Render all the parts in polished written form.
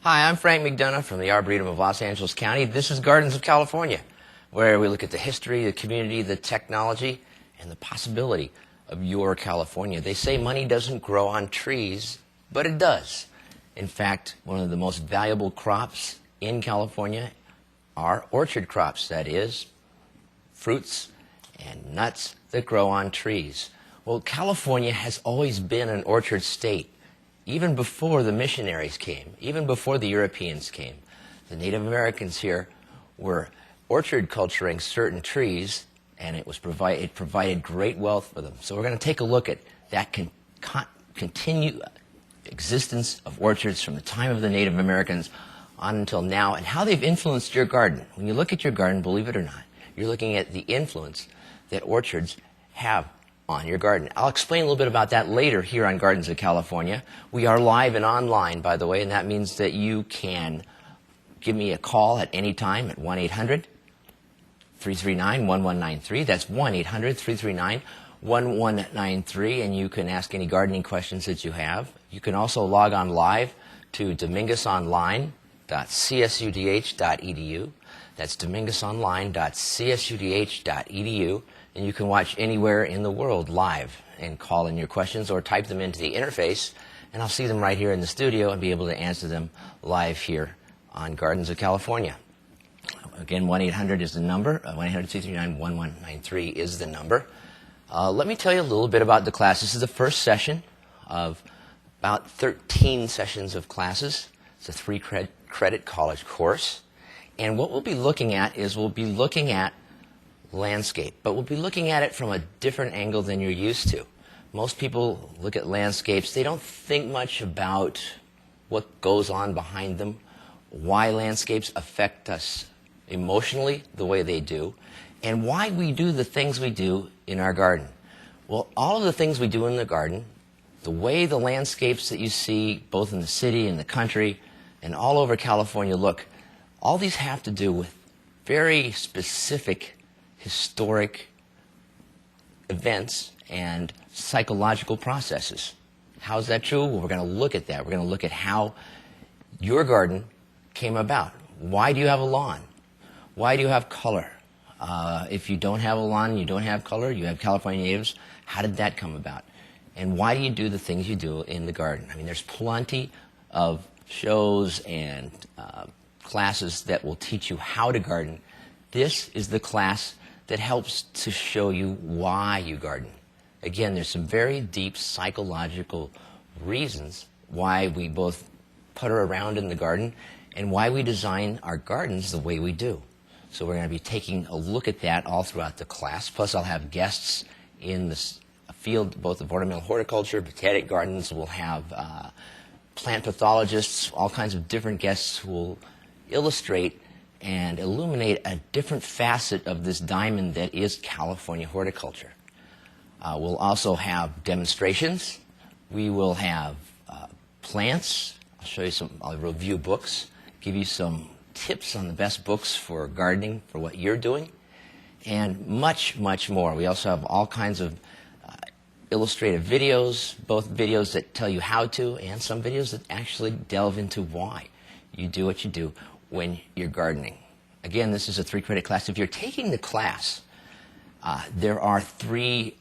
Hi, I'm Frank McDonough from the Arboretum of Los Angeles County. This is Gardens of California, where we look at the history, the community, the technology, and the possibility of your California. They say money doesn't grow on trees, but it does. In fact, one of the most valuable crops in California are orchard crops, that is, fruits and nuts that grow on trees. Well, California has always been an orchard state. Even before the missionaries came, even before the Europeans came, the Native Americans here were orchard culturing certain trees, and it provided great wealth for them. So we're going to take a look at that continued existence of orchards from the time of the Native Americans on until now, and how they've influenced your garden. When you look at your garden, believe it or not, you're looking at the influence that orchards have on your garden. I'll explain a little bit about that later here on Gardens of California. We are live and online, by the way, and that means that you can give me a call at any time at 1-800-339-1193. That's 1-800-339-1193, and you can ask any gardening questions that you have. You can also log on live to dominguezonline.csudh.edu. That's dominguezonline.csudh.edu. And you can watch anywhere in the world live and call in your questions or type them into the interface, and I'll see them right here in the studio and be able to answer them live here on Gardens of California. Again, 1-800 is the number. 1-800-239-1193 is the number. Let me tell you a little bit about the class. This is the first session of about 13 sessions of classes. It's a 3-credit college course. And what we'll be looking at is landscape, but we'll be looking at it from a different angle than you're used to. Most people look at landscapes, they don't think much about what goes on behind them, why landscapes affect us emotionally the way they do, and why we do the things we do in our garden. Well, all of the things we do in the garden, the way the landscapes that you see both in the city and the country and all over California look, all these have to do with very specific historic events and psychological processes. How is that true? Well, we're going to look at that. We're going to look at how your garden came about. Why do you have a lawn? Why do you have color? If you don't have a lawn, you don't have color, you have California natives, how did that come about? And why do you do the things you do in the garden? I mean, there's plenty of shows and classes that will teach you how to garden. This is the class that helps to show you why you garden. Again, there's some very deep psychological reasons why we both putter around in the garden and why we design our gardens the way we do. So we're going to be taking a look at that all throughout the class. Plus, I'll have guests in the field, both of ornamental horticulture, botanic gardens. We'll have plant pathologists, all kinds of different guests who will illustrate and illuminate a different facet of this diamond that is California horticulture. We'll also have demonstrations. We will have plants. I'll show you I'll review books, give you some tips on the best books for gardening, for what you're doing, and much, much more. We also have all kinds of illustrative videos, both videos that tell you how to and some videos that actually delve into why you do what you do when you're gardening. Again, this is a 3-credit class. If you're taking the class, there are 3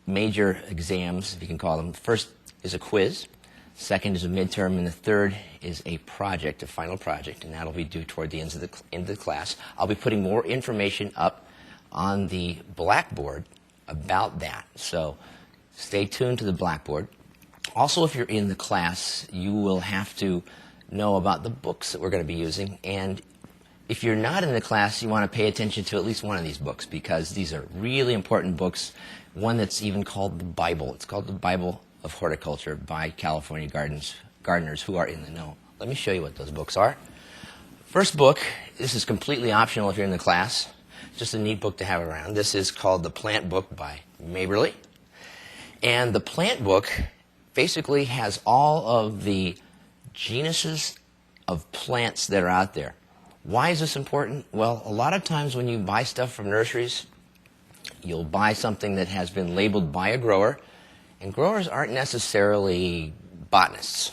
major exams, if you can call them. The first is a quiz, second is a midterm, and the third is a project, a final project, and that'll be due toward the end of the class. I'll be putting more information up on the blackboard about that, so stay tuned to the blackboard. Also, if you're in the class, you will have to know about the books that we're going to be using, and if you're not in the class, you want to pay attention to at least one of these books, because these are really important books. One that's even called the Bible. It's called the Bible of Horticulture by California gardeners who are in the know. Let me show you what those books are. First book, this is completely optional if you're in the class, just a neat book to have around. This is called The Plant Book by Maberly, and the Plant Book basically has all of the genuses of plants that are out there. Why is this important? Well, a lot of times when you buy stuff from nurseries, you'll buy something that has been labeled by a grower, and growers aren't necessarily botanists.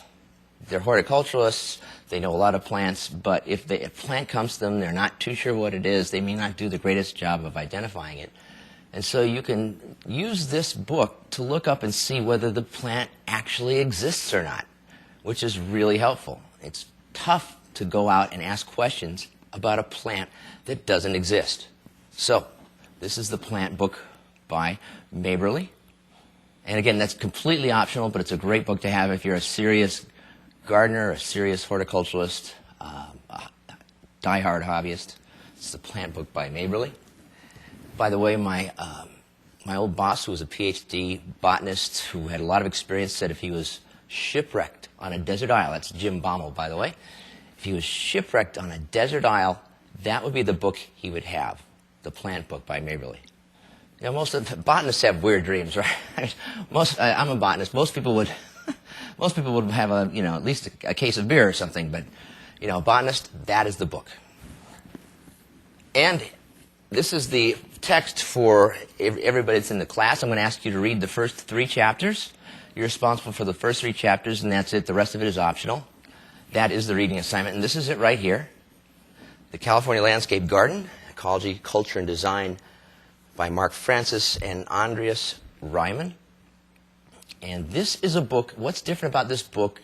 they're horticulturalists, they know a lot of plants, but if a plant comes to them, they're not too sure what it is, they may not do the greatest job of identifying it. And so you can use this book to look up and see whether the plant actually exists or not, which is really helpful. It's tough to go out and ask questions about a plant that doesn't exist. So, this is the plant book by Maberly. And again, that's completely optional, but it's a great book to have if you're a serious gardener, a serious horticulturalist, a die-hard hobbyist. It's the plant book by Maberly. By the way, my old boss, who was a PhD botanist who had a lot of experience, said if he was shipwrecked on a desert isle, that's Jim Baumel, by the way, if he was shipwrecked on a desert isle, that would be the book he would have, the plant book by Maberly. You know, most of the botanists have weird dreams, right? I'm a botanist. Most people would have at least a case of beer or something. But, a botanist, that is the book. And this is the text for everybody that's in the class. I'm going to ask you to read the first 3 chapters. You're responsible for the first 3 chapters, and that's it. The rest of it is optional. That is the reading assignment, and this is it right here. The California Landscape Garden, Ecology, Culture, and Design, by Mark Francis and Andreas Ryman. And this is a book. What's different about this book,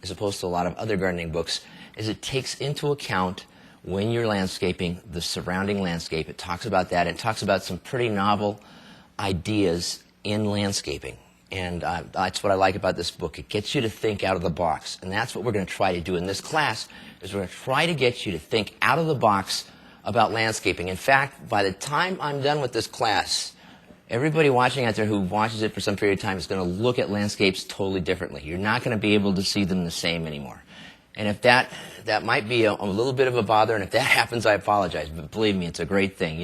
as opposed to a lot of other gardening books, is it takes into account, when you're landscaping, the surrounding landscape. It talks about that. It talks about some pretty novel ideas in landscaping. And that's what I like about this book. It gets you to think out of the box. And that's what we're going to try to do in this class, is we're going to try to get you to think out of the box about landscaping. In fact, by the time I'm done with this class, everybody watching out there who watches it for some period of time is going to look at landscapes totally differently. You're not going to be able to see them the same anymore. And if that might be a little bit of a bother, and if that happens, I apologize. But believe me, it's a great thing.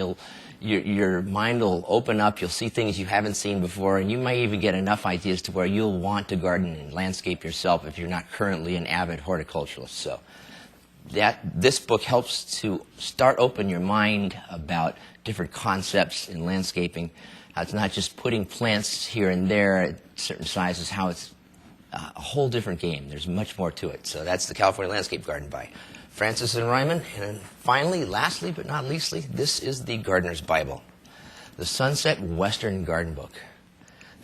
Your mind will open up. You'll see things you haven't seen before, and you might even get enough ideas to where you'll want to garden and landscape yourself if you're not currently an avid horticulturalist. So this book helps to start open your mind about different concepts in landscaping. It's not just putting plants here and there at certain sizes, how it's a whole different game. There's much more to it. So that's the California Landscape Garden by Francis and Ryman. And finally, lastly but not leastly, this is the Gardener's Bible, the Sunset Western Garden Book.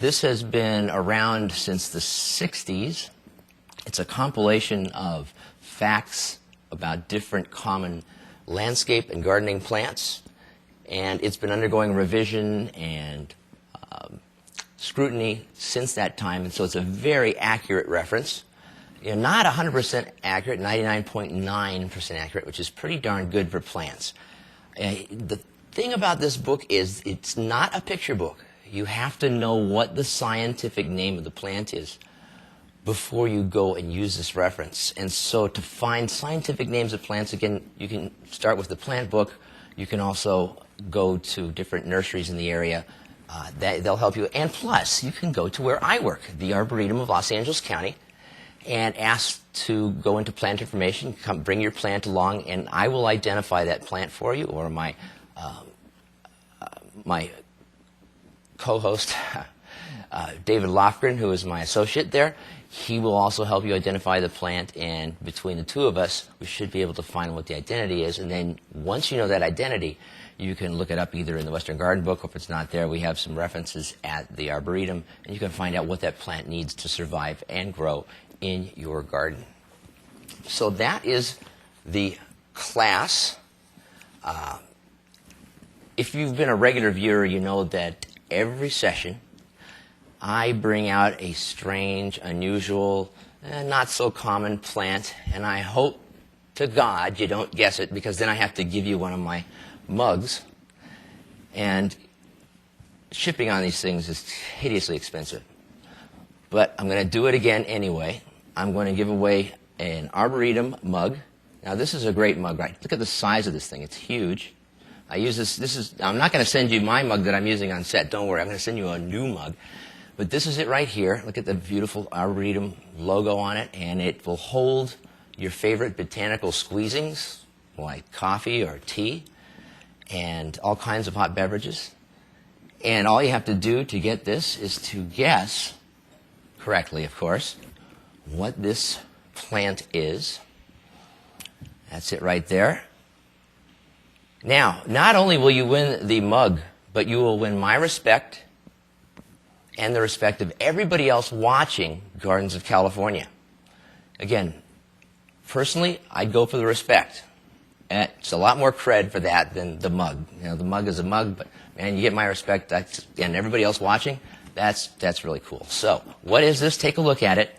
This has been around since the 60s. It's a compilation of facts about different common landscape and gardening plants. And it's been undergoing revision and scrutiny since that time. And so it's a very accurate reference. Not 100% accurate, 99.9% accurate, which is pretty darn good for plants. The thing about this book is it's not a picture book. You have to know what the scientific name of the plant is before you go and use this reference. And so to find scientific names of plants, again, you can start with the plant book. You can also go to different nurseries in the area. They'll help you. And plus, you can go to where I work, the Arboretum of Los Angeles County, and ask to go into plant information. Come bring your plant along, and I will identify that plant for you, or my co-host, David Lofgren, who is my associate there. He will also help you identify the plant, and between the two of us, we should be able to find what the identity is. And then once you know that identity, you can look it up either in the Western Garden Book, or if it's not there, we have some references at the Arboretum, and you can find out what that plant needs to survive and grow in your garden. So that is the class. If you've been a regular viewer, you know that every session I bring out a strange, unusual, not so common plant, and I hope to God you don't guess it, because then I have to give you one of my mugs, and shipping on these things is hideously expensive. But I'm going to do it again anyway. I'm going to give away an Arboretum mug. Now this is a great mug, right? Look at the size of this thing. It's huge. I use this. I'm not going to send you my mug that I'm using on set. Don't worry. I'm going to send you a new mug. But this is it right here. Look at the beautiful Arboretum logo on it, and it will hold your favorite botanical squeezings, like coffee or tea, and all kinds of hot beverages. And all you have to do to get this is to guess, correctly of course, what this plant is. That's it right there. Now, not only will you win the mug, but you will win my respect and the respect of everybody else watching Gardens of California. Again, personally, I'd go for the respect. And it's a lot more cred for that than the mug. You know, the mug is a mug, but man, you get my respect, and everybody else watching, that's really cool. So, what is this? Take a look at it.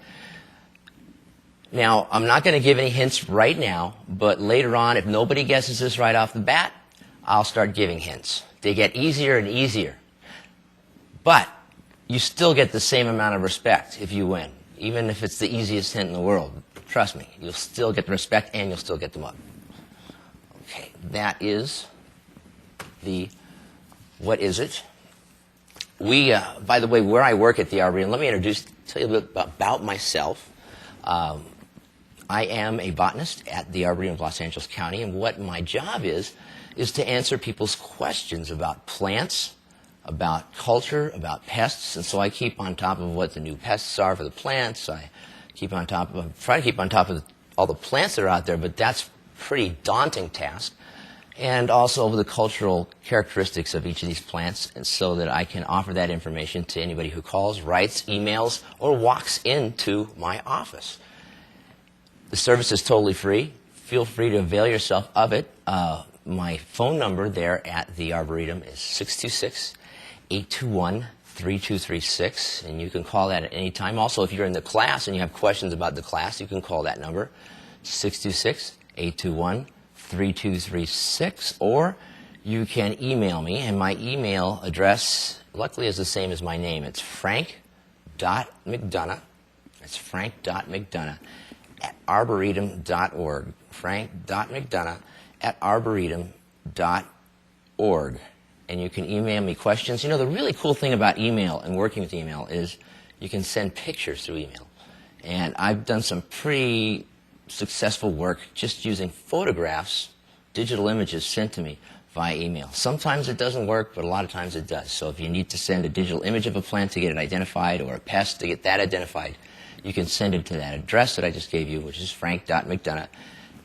Now, I'm not going to give any hints right now, but later on, if nobody guesses this right off the bat, I'll start giving hints. They get easier and easier. But you still get the same amount of respect if you win, even if it's the easiest hint in the world. Trust me, you'll still get the respect and you'll still get the mug. Okay, that is the what is it? We, by the way, where I work at the Arboretum, let me tell you a bit about myself. I am a botanist at the Arboretum of Los Angeles County, and what my job is to answer people's questions about plants, about culture, about pests, and so I keep on top of what the new pests are for the plants. I try to keep on top of all the plants that are out there, but that's a pretty daunting task. And also the cultural characteristics of each of these plants, and so that I can offer that information to anybody who calls, writes, emails, or walks into my office. The service is totally free. Feel free to avail yourself of it. My phone number there at the Arboretum is 626-821-3236, and you can call that at any time. Also, if you're in the class and you have questions about the class, you can call that number, 626-821-3236, or you can email me, and my email address, luckily, is the same as my name. It's frank.mcdonough. It's frank.mcdonough at arboretum.org. frank.mcdonough at arboretum.org. And you can email me questions. You know, the really cool thing about email and working with email is you can send pictures through email. And I've done some pretty successful work just using photographs, digital images sent to me via email. Sometimes it doesn't work, but a lot of times it does. So if you need to send a digital image of a plant to get it identified, or a pest to get that identified, you can send it to that address that I just gave you, which is frank.mcdonough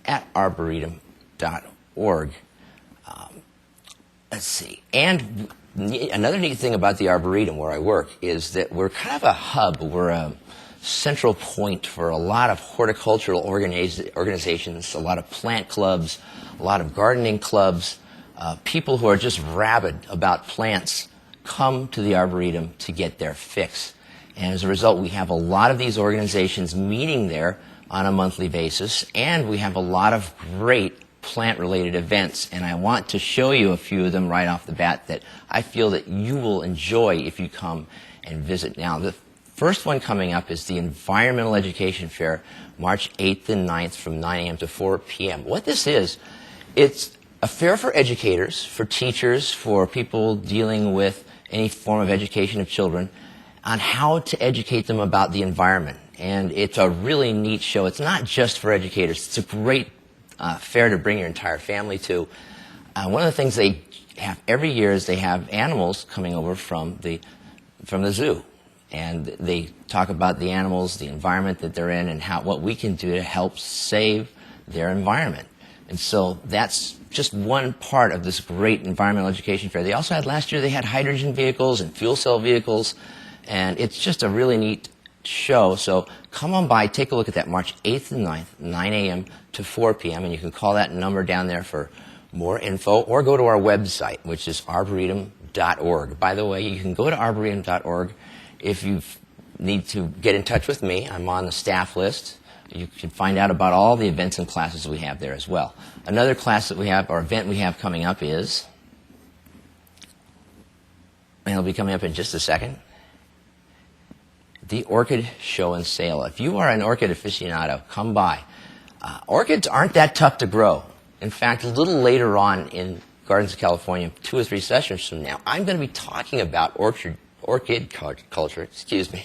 at arboretum.org. Let's see. And another neat thing about the Arboretum where I work is that we're kind of a hub. We're a central point for a lot of horticultural organizations, a lot of plant clubs, a lot of gardening clubs. People who are just rabid about plants come to the Arboretum to get their fix. And as a result, we have a lot of these organizations meeting there on a monthly basis, and we have a lot of great plant-related events, and I want to show you a few of them right off the bat that I feel that you will enjoy if you come and visit. Now, the first one coming up is the Environmental Education Fair, March 8th and 9th from 9 a.m. to 4 p.m. What this is, it's a fair for educators, for teachers, for people dealing with any form of education of children, on how to educate them about the environment. And it's a really neat show. It's not just for educators. It's a great fair to bring your entire family to. One of the things they have every year is they have animals coming over from the zoo, and they talk about the animals, the environment that they're in, and what we can do to help save their environment. And so that's just one part of this great environmental education fair. They also had last year, they had hydrogen vehicles and fuel cell vehicles, and it's just a really neat show. So come on by, take a look at that, March 8th and 9th, 9 a.m. to 4 p.m., and you can call that number down there for more info, or go to our website, which is arboretum.org. By the way, you can go to arboretum.org if you need to get in touch with me. I'm on the staff list. You can find out about all the events and classes we have there as well. Another class that we have, or event we have coming up is, and it'll be coming up in just a second, the Orchid Show and Sale. If you are an orchid aficionado, come by. Orchids aren't that tough to grow. In fact, a little later on in Gardens of California, 2 or 3 sessions from now, I'm going to be talking about orchid culture. Excuse me.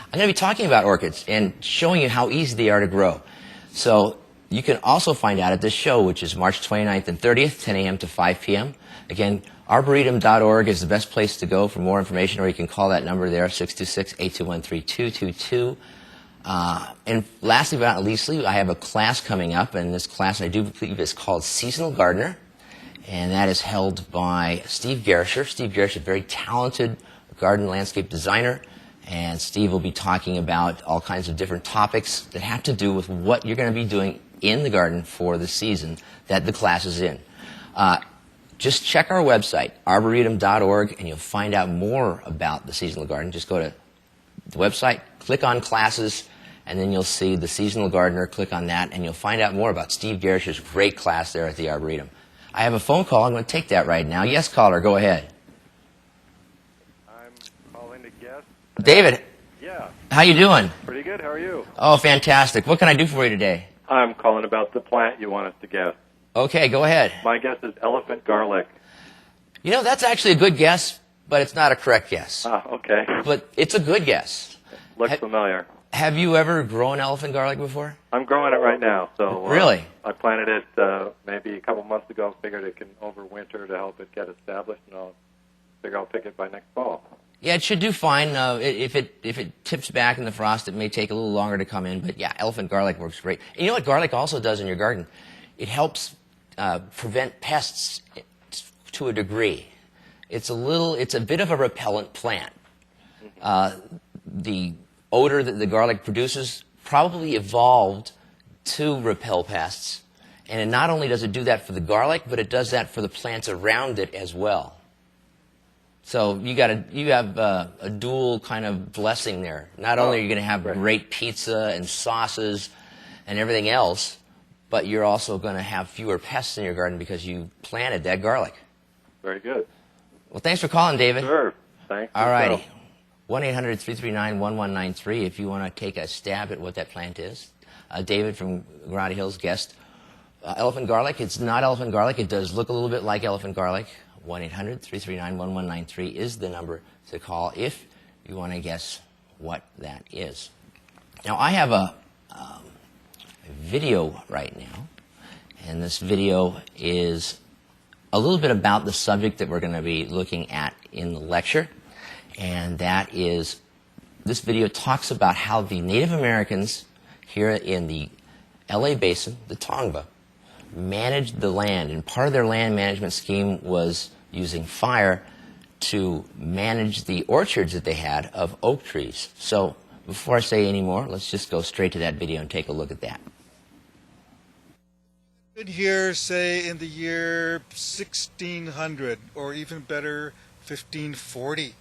I'm going to be talking about orchids and showing you how easy they are to grow. So you can also find out at this show, which is March 29th and 30th, 10 a.m. to 5 p.m. Again, arboretum.org is the best place to go for more information, or you can call that number there, 626-821-3222. And lastly but not leastly, I have a class coming up, and this class I do believe is called Seasonal Gardener, and that is held by Steve Gerisher. Steve Gerisher is a very talented garden landscape designer, and Steve will be talking about all kinds of different topics that have to do with what you're going to be doing in the garden for the season that the class is in. Just check our website, arboretum.org, and you'll find out more about the seasonal garden. Just go to the website, click on classes, and then you'll see the seasonal gardener. Click on that, and you'll find out more about Steve Gerisher's great class there at the Arboretum. I have a phone call. I'm going to take that right now. Yes, caller, go ahead. I'm calling to guess. David. Yeah. How you doing? Pretty good. How are you? Oh, fantastic. What can I do for you today? I'm calling about the plant you want us to guess. Okay, go ahead. My guess is elephant garlic. You know, that's actually a good guess, but it's not a correct guess. Ah, okay. But it's a good guess. Looks familiar. Have you ever grown elephant garlic before? I'm growing it right now. So Really? I planted it maybe a couple months ago. Figured it can overwinter to help it get established, and I'll pick it by next fall. Yeah, it should do fine. If it tips back in the frost, it may take a little longer to come in. But yeah, elephant garlic works great. And you know what garlic also does in your garden? It helps prevent pests to a degree. It's a bit of a repellent plant. The odor that the garlic produces probably evolved to repel pests. And not only does it do that for the garlic, but it does that for the plants around it as well. So you have a dual kind of blessing there. Not only are you going to have great pizza and sauces and everything else, but you're also going to have fewer pests in your garden because you planted that garlic. Very good. Well, thanks for calling, David. Sure. Thanks. All righty. 1-800-339-1193 if you want to take a stab at what that plant is. David from Grotty Hills guessed elephant garlic. It's not elephant garlic. It does look a little bit like elephant garlic. 1-800-339-1193 is the number to call if you want to guess what that is. Now, I have a video right now, and this video is a little bit about the subject that we're going to be looking at in the lecture, and that is this video talks about how the Native Americans here in the LA Basin, the Tongva, managed the land, and part of their land management scheme was using fire to manage the orchards that they had of oak trees. So before I say any more, let's just go straight to that video and take a look at that. Here, say in the year 1600, or even better, 1540.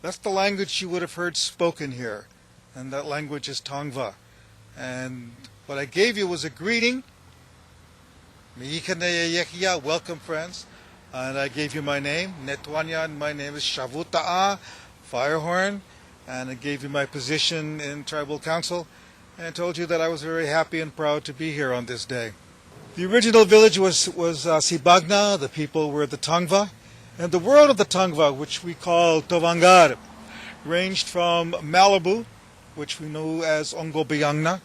That's the language you would have heard spoken here, and that language is Tongva. And what I gave you was a greeting. Welcome, friends. And I gave you my name, Netwanya, and my name is Shavuta'a, Firehorn. And I gave you my position in Tribal Council, and told you that I was very happy and proud to be here on this day. The original village was Sibagna. The people were the Tongva. And the world of the Tongva, which we call Tovangar, ranged from Malibu, which we know as Ongobiangna,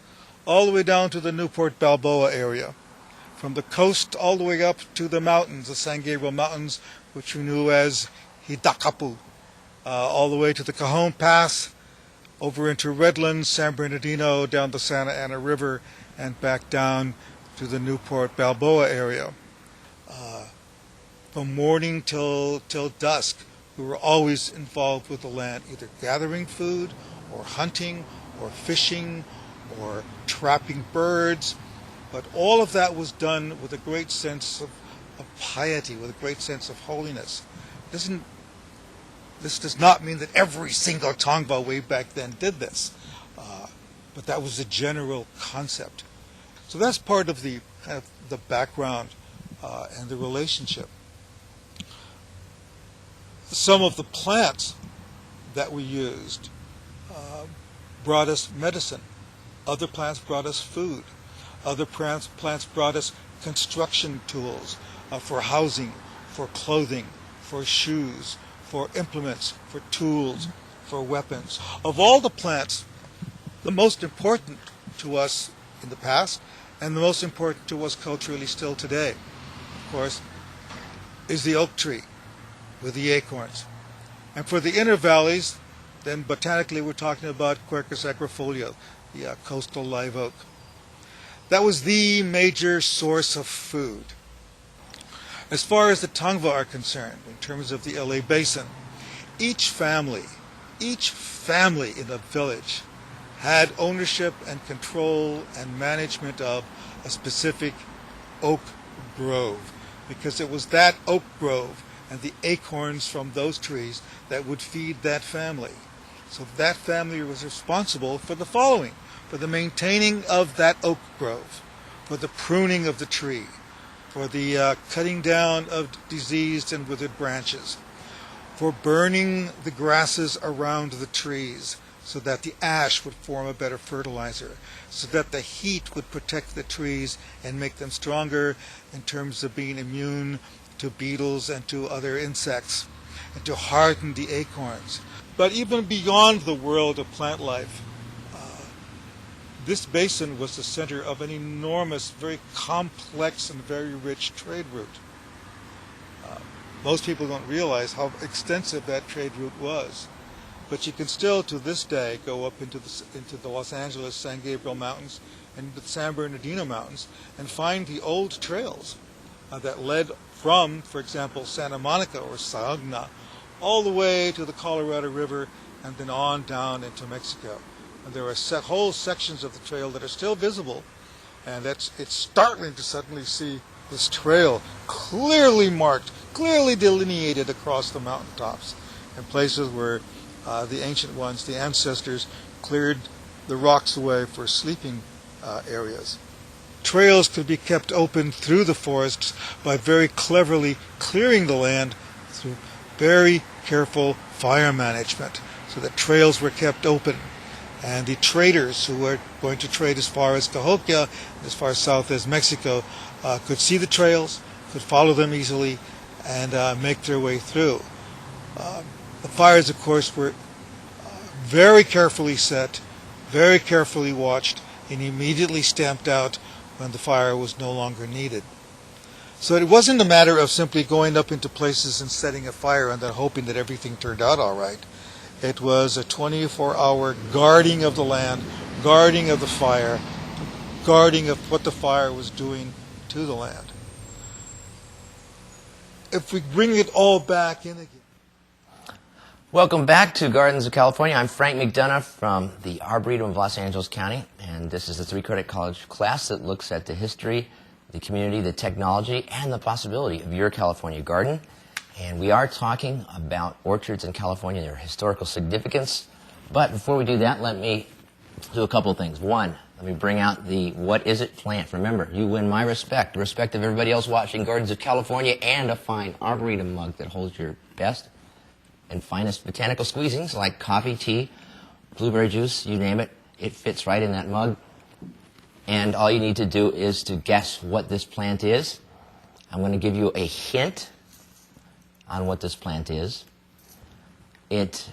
all the way down to the Newport Balboa area. From the coast all the way up to the mountains, the San Gabriel Mountains, which we knew as Hidakapu, all the way to the Cajon Pass, over into Redlands, San Bernardino, down the Santa Ana River, and back down to the Newport Balboa area. From morning till dusk, we were always involved with the land, either gathering food, or hunting, or fishing, or trapping birds. But all of that was done with a great sense of piety, with a great sense of holiness. This does not mean that every single Tongva way back then did this, but that was the general concept. So that's part of the background and the relationship. Some of the plants that we used brought us medicine. Other plants brought us food. Other plants brought us construction tools for housing, for clothing, for shoes, for implements, for tools, for weapons. Of all the plants, the most important to us in the past and the most important to us culturally still today, of course, is the oak tree with the acorns. And for the inner valleys, then botanically we're talking about Quercus agrifolia, the coastal live oak. That was the major source of food. As far as the Tongva are concerned, in terms of the LA Basin, each family in the village had ownership and control and management of a specific oak grove, because it was that oak grove and the acorns from those trees that would feed that family. So that family was responsible for the following: for the maintaining of that oak grove, for the pruning of the tree, for the cutting down of diseased and withered branches, for burning the grasses around the trees so that the ash would form a better fertilizer, so that the heat would protect the trees and make them stronger in terms of being immune to beetles and to other insects, and to harden the acorns. But even beyond the world of plant life, this basin was the center of an enormous, very complex and very rich trade route. Most people don't realize how extensive that trade route was. But you can still, to this day, go up into the Los Angeles San Gabriel Mountains and the San Bernardino Mountains and find the old trails that led from, for example, Santa Monica or Sagna, all the way to the Colorado River and then on down into Mexico. And there are whole sections of the trail that are still visible, and it's startling to suddenly see this trail clearly marked, clearly delineated across the mountaintops in places where the ancient ones, the ancestors, cleared the rocks away for sleeping areas. Trails could be kept open through the forests by very cleverly clearing the land through very careful fire management, so that trails were kept open. And the traders who were going to trade as far as Cahokia, as far south as Mexico, could see the trails, could follow them easily, and make their way through. The fires, of course, were very carefully set, very carefully watched, and immediately stamped out when the fire was no longer needed. So it wasn't a matter of simply going up into places and setting a fire and then hoping that everything turned out all right. It was a 24-hour guarding of the land, guarding of the fire, guarding of what the fire was doing to the land. If we bring it all back in again. Welcome back to Gardens of California. I'm Frank McDonough from the Arboretum of Los Angeles County, and this is a 3-credit college class that looks at the history, the community, the technology, and the possibility of your California garden. And we are talking about orchards in California, their historical significance. But before we do that, let me do a couple of things. One, let me bring out the What Is It plant. Remember, you win my respect, the respect of everybody else watching Gardens of California, and a fine Arboretum mug that holds your best and finest botanical squeezings like coffee, tea, blueberry juice, you name it. It fits right in that mug. And all you need to do is to guess what this plant is. I'm going to give you a hint on what this plant is. Its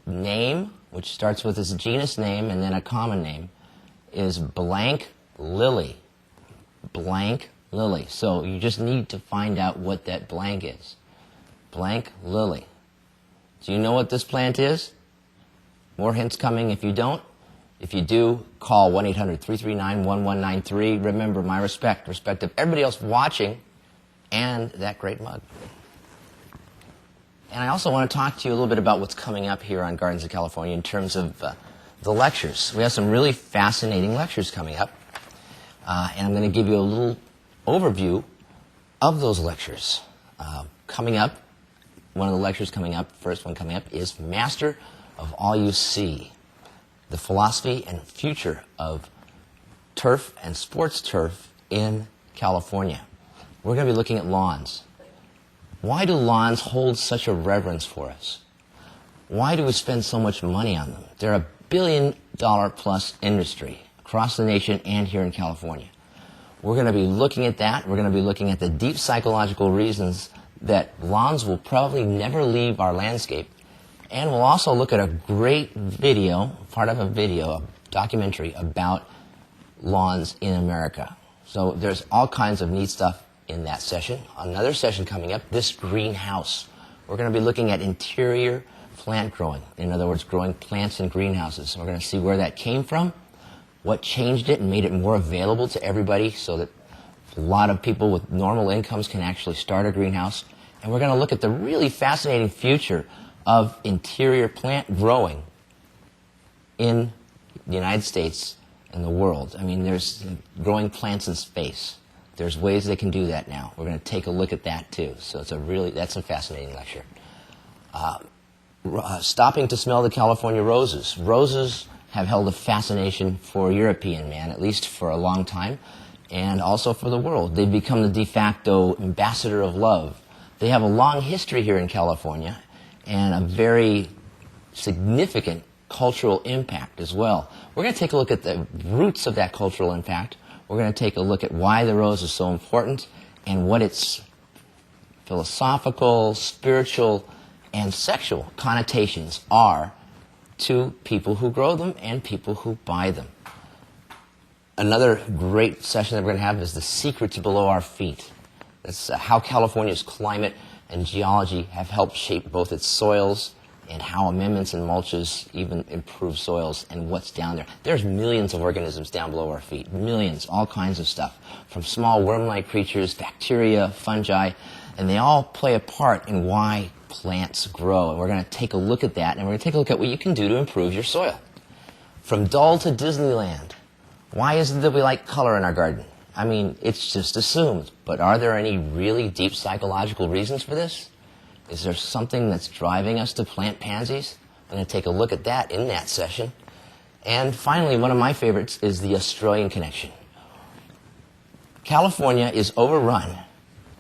name, which starts with its genus name and then a common name, is blank lily. Blank lily. So you just need to find out what that blank is. Blank lily. Do you know what this plant is? More hints coming if you don't. If you do, call 1-800-339-1193. Remember, my respect of everybody else watching, and that great mug. And I also want to talk to you a little bit about what's coming up here on Gardens of California in terms of the lectures. We have some really fascinating lectures coming up, and I'm going to give you a little overview of those lectures. Coming up, one of the lectures coming up, first one coming up, is Master of All You See, the philosophy and future of turf and sports turf in California. We're going to be looking at lawns. Why do lawns hold such a reverence for us? Why do we spend so much money on them? They're a billion-dollar-plus industry across the nation and here in California. We're going to be looking at that. We're going to be looking at the deep psychological reasons that lawns will probably never leave our landscape. And we'll also look at a great video, part of a video, a documentary about lawns in America. So there's all kinds of neat stuff in that session. Another session coming up, this greenhouse. We're going to be looking at interior plant growing. In other words, growing plants in greenhouses. We're going to see where that came from, what changed it and made it more available to everybody so that a lot of people with normal incomes can actually start a greenhouse. And we're going to look at the really fascinating future of interior plant growing in the United States and the world. I mean, there's growing plants in space. There's ways they can do that now. We're going to take a look at that too. So that's a fascinating lecture. Stopping to smell the California roses. Roses have held a fascination for European man, at least for a long time, and also for the world. They've become the de facto ambassador of love. They have a long history here in California and a very significant cultural impact as well. We're going to take a look at the roots of that cultural impact. We're going to take a look at why the rose is so important and what its philosophical, spiritual, and sexual connotations are to people who grow them and people who buy them. Another great session that we're going to have is the secrets below our feet. That's how California's climate and geology have helped shape both its soils and how amendments and mulches even improve soils and what's down there. There's millions of organisms down below our feet, millions, all kinds of stuff, from small worm-like creatures, bacteria, fungi, and they all play a part in why plants grow. And we're going to take a look at that, and we're going to take a look at what you can do to improve your soil. From dull to Disneyland. Why is it that we like color in our garden? I mean, it's just assumed, but are there any really deep psychological reasons for this? Is there something that's driving us to plant pansies? I'm going to take a look at that in that session. And finally, one of my favorites is the Australian connection. California is overrun,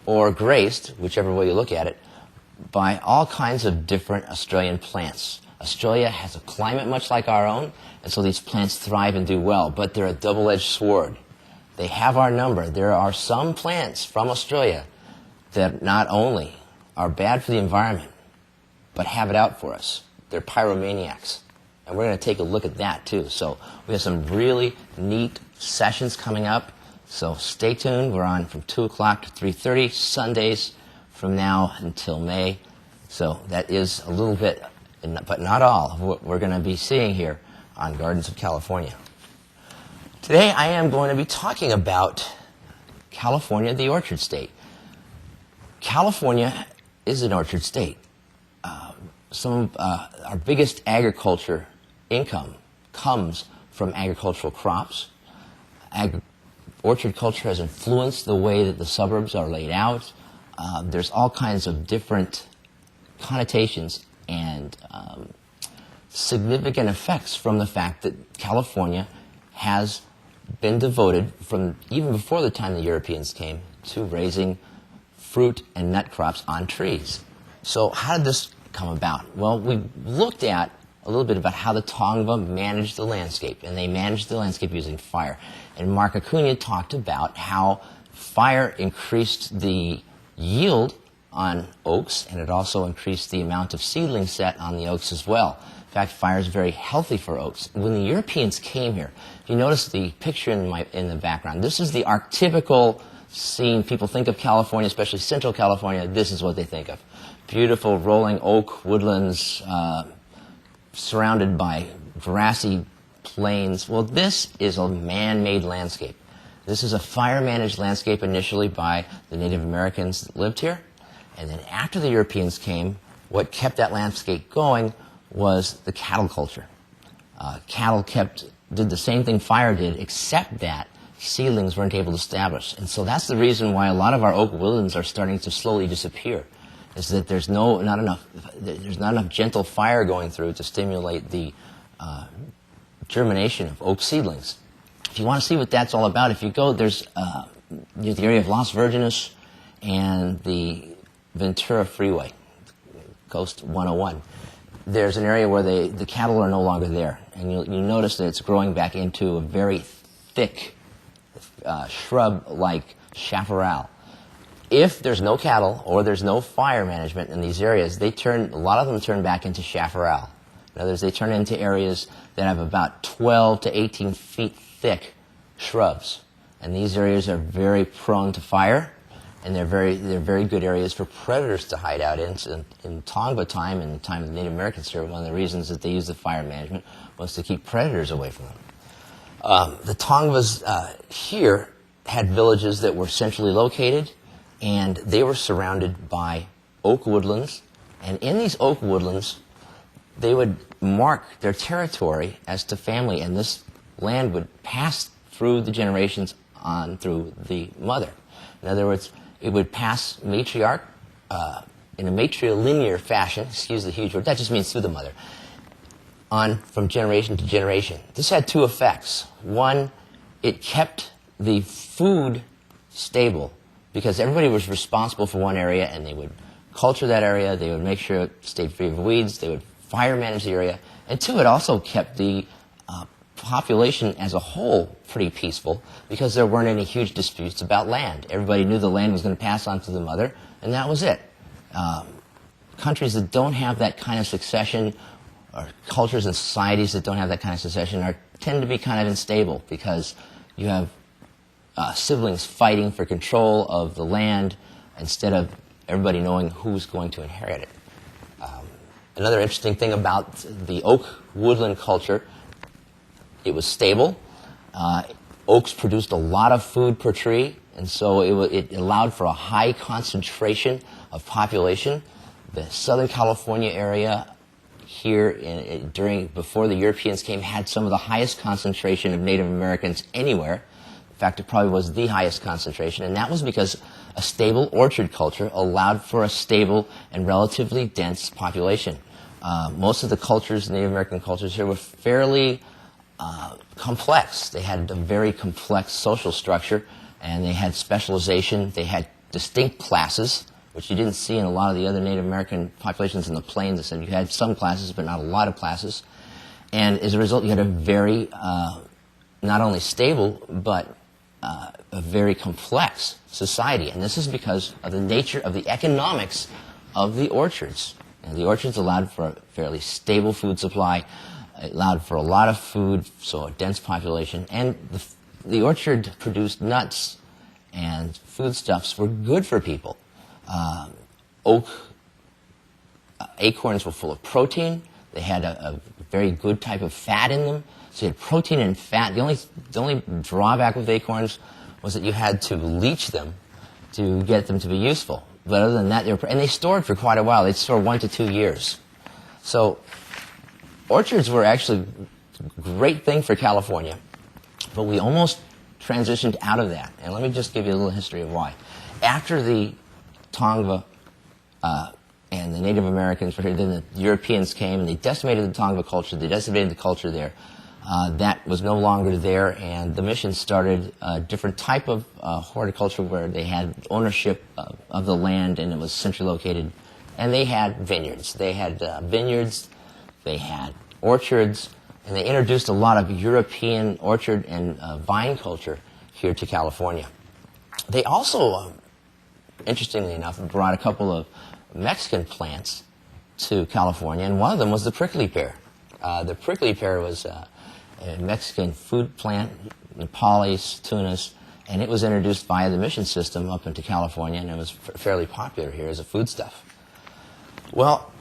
or graced, whichever way you look at it, by all kinds of different Australian plants. Australia has a climate much like our own, and so these plants thrive and do well, but they're a double-edged sword. They have our number. There are some plants from Australia that not only are bad for the environment, but have it out for us. They're pyromaniacs. And we're going to take a look at that too. So we have some really neat sessions coming up. So stay tuned. We're on from 2 o'clock to 3:30, Sundays from now until May. So that is a little bit, but not all, of what we're going to be seeing here on Gardens of California. Today I am going to be talking about California, the orchard state. California is an orchard state. Some of our biggest agriculture income comes from agricultural crops. Orchard culture has influenced the way that the suburbs are laid out. There's all kinds of different connotations and significant effects from the fact that California has been devoted, from even before the time the Europeans came, to raising fruit and nut crops on trees. So how did this come about? Well, we looked at a little bit about how the Tongva managed the landscape, and they managed the landscape using fire. And Mark Acuna talked about how fire increased the yield on oaks, and it also increased the amount of seedlings set on the oaks as well. In fact, fire is very healthy for oaks. When the Europeans came here, if you notice the picture in the background, this is the archetypical scene. People think of California, especially Central California, this is what they think of. Beautiful rolling oak woodlands surrounded by grassy plains. Well, this is a man-made landscape. This is a fire-managed landscape initially by the Native Americans that lived here. And then after the Europeans came, what kept that landscape going was the cattle culture. Cattle did the same thing fire did, except that seedlings weren't able to establish. And so that's the reason why a lot of our oak woodlands are starting to slowly disappear, is that there's not enough gentle fire going through to stimulate the germination of oak seedlings. If you want to see what that's all about, if you go, there's near the area of Las Virgenes and the Ventura Freeway, Coast 101. There's an area where the cattle are no longer there, and you notice that it's growing back into a very thick shrub like chaparral. If there's no cattle or there's no fire management in these areas, a lot of them turn back into chaparral. In other words, they turn into areas that have about 12 to 18 feet thick shrubs. And these areas are very prone to fire. and they're very good areas for predators to hide out in. So in Tongva time, and the time of the Native Americans here, one of the reasons that they used the fire management was to keep predators away from them. The Tongvas here had villages that were centrally located, and they were surrounded by oak woodlands. And in these oak woodlands, they would mark their territory as to family, and this land would pass through the generations on through the mother. In other words, it would pass matriarch in a matrilinear fashion, excuse the huge word, that just means through the mother, on from generation to generation. This had two effects. One, it kept the food stable because everybody was responsible for one area, and they would culture that area, they would make sure it stayed free of weeds, they would fire manage the area. And two, it also kept the population as a whole pretty peaceful because there weren't any huge disputes about land. Everybody knew the land was going to pass on to the mother, and that was it. Countries that don't have that kind of succession, or cultures and societies that don't have that kind of succession, tend to be kind of unstable because you have siblings fighting for control of the land instead of everybody knowing who's going to inherit it. Another interesting thing about the oak woodland culture, it was stable. Oaks produced a lot of food per tree, and so it allowed for a high concentration of population. The Southern California area here before the Europeans came had some of the highest concentration of Native Americans anywhere. In fact, it probably was the highest concentration, and that was because a stable orchard culture allowed for a stable and relatively dense population. Most of the cultures, Native American cultures here, were fairly complex. They had a very complex social structure, and they had specialization. They had distinct classes, which you didn't see in a lot of the other Native American populations in the plains. They said you had some classes, but not a lot of classes. And as a result, you had a very, not only stable, but a very complex society. And this is because of the nature of the economics of the orchards. And the orchards allowed for a fairly stable food supply. It allowed for a lot of food, so a dense population. And the orchard produced nuts and foodstuffs were good for people. Oak acorns were full of protein. They had a very good type of fat in them. So you had protein and fat. The only drawback with acorns was that you had to leach them to get them to be useful. But other than that, they stored for quite a while. They'd store 1 to 2 years. So orchards were actually a great thing for California, but we almost transitioned out of that. And let me just give you a little history of why. After the Tongva and the Native Americans were here, then the Europeans came and they decimated the Tongva culture, they decimated the culture there. That was no longer there, and the mission started a different type of horticulture where they had ownership of the land, and it was centrally located. And they had vineyards. They had they had orchards, and they introduced a lot of European orchard and vine culture here to California. They also, interestingly enough, brought a couple of Mexican plants to California, and one of them was the prickly pear. The prickly pear was a Mexican food plant, Nepalese, tunas, and it was introduced via the mission system up into California, and it was fairly popular here as a foodstuff. Well,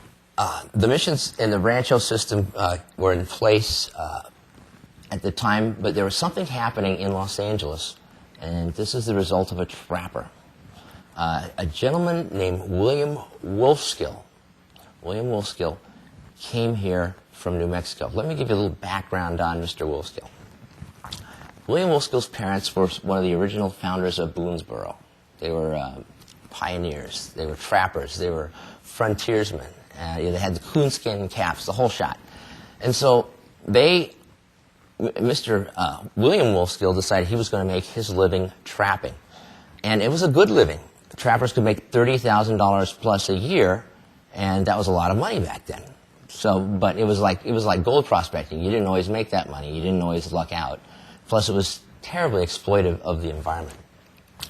the missions in the Rancho system were in place at the time, but there was something happening in Los Angeles, and this is the result of a trapper. A gentleman named William Wolfskill came here from New Mexico. Let me give you a little background on Mr. Wolfskill. William Wolfskill's parents were one of the original founders of Boonesboro. They were pioneers. They were trappers. They were frontiersmen. They had the coonskin caps, the whole shot. And so Mr. William Wolfskill decided he was going to make his living trapping. And it was a good living. The trappers could make $30,000 plus a year, and that was a lot of money back then. So, but it was like gold prospecting. You didn't always make that money. You didn't always luck out. Plus, it was terribly exploitive of the environment.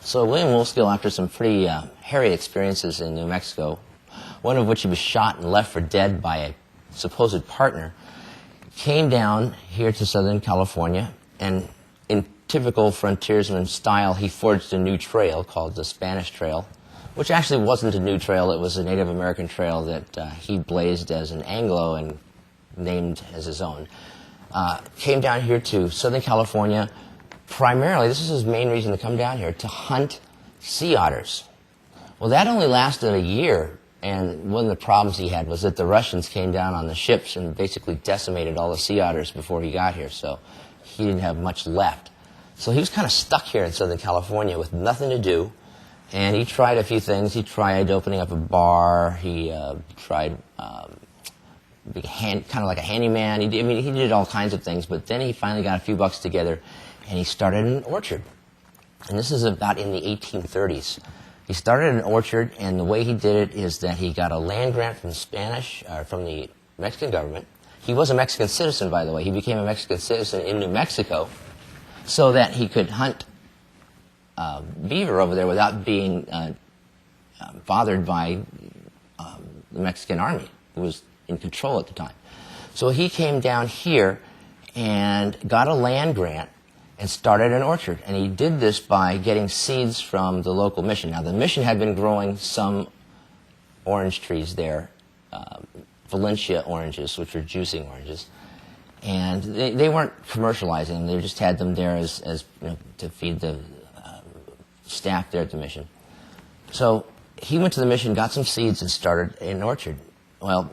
So William Wolfskill, after some pretty hairy experiences in New Mexico, one of which he was shot and left for dead by a supposed partner, came down here to Southern California, and in typical frontiersman style, he forged a new trail called the Spanish Trail, which actually wasn't a new trail. It was a Native American trail that he blazed as an Anglo and named as his own. Came down here to Southern California. Primarily, this is his main reason to come down here, to hunt sea otters. Well, that only lasted a year, and one of the problems he had was that the Russians came down on the ships and basically decimated all the sea otters before he got here, so he didn't have much left. So he was kind of stuck here in Southern California with nothing to do, and he tried a few things. He tried opening up a bar. He tried kind of like a handyman. He did all kinds of things, but then he finally got a few bucks together, and he started an orchard. And this is about in the 1830s. He started an orchard, and the way he did it is that he got a land grant from from the Mexican government. He was a Mexican citizen, by the way. He became a Mexican citizen in New Mexico so that he could hunt beaver over there without being bothered by the Mexican army, who was in control at the time. So he came down here and got a land grant and started an orchard. And he did this by getting seeds from the local mission. Now, the mission had been growing some orange trees there, Valencia oranges, which are juicing oranges. And they weren't commercializing them. They just had them there as to feed the staff there at the mission. So he went to the mission, got some seeds, and started an orchard. Well,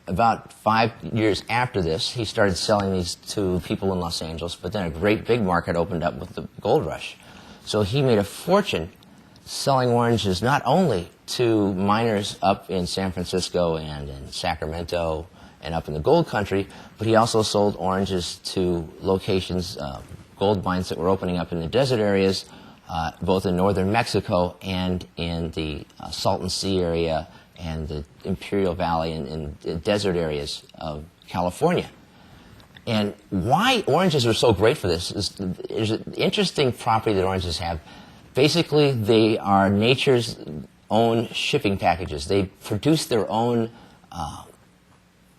about 5 years after this, he started selling these to people in Los Angeles, but then a great big market opened up with the gold rush. So he made a fortune selling oranges not only to miners up in San Francisco and in Sacramento and up in the gold country, but he also sold oranges to locations, gold mines that were opening up in the desert areas, both in northern Mexico and in the Salton Sea area and the Imperial Valley and the desert areas of California. And why oranges are so great for this is there's an interesting property that oranges have. Basically, they are nature's own shipping packages. They produce their own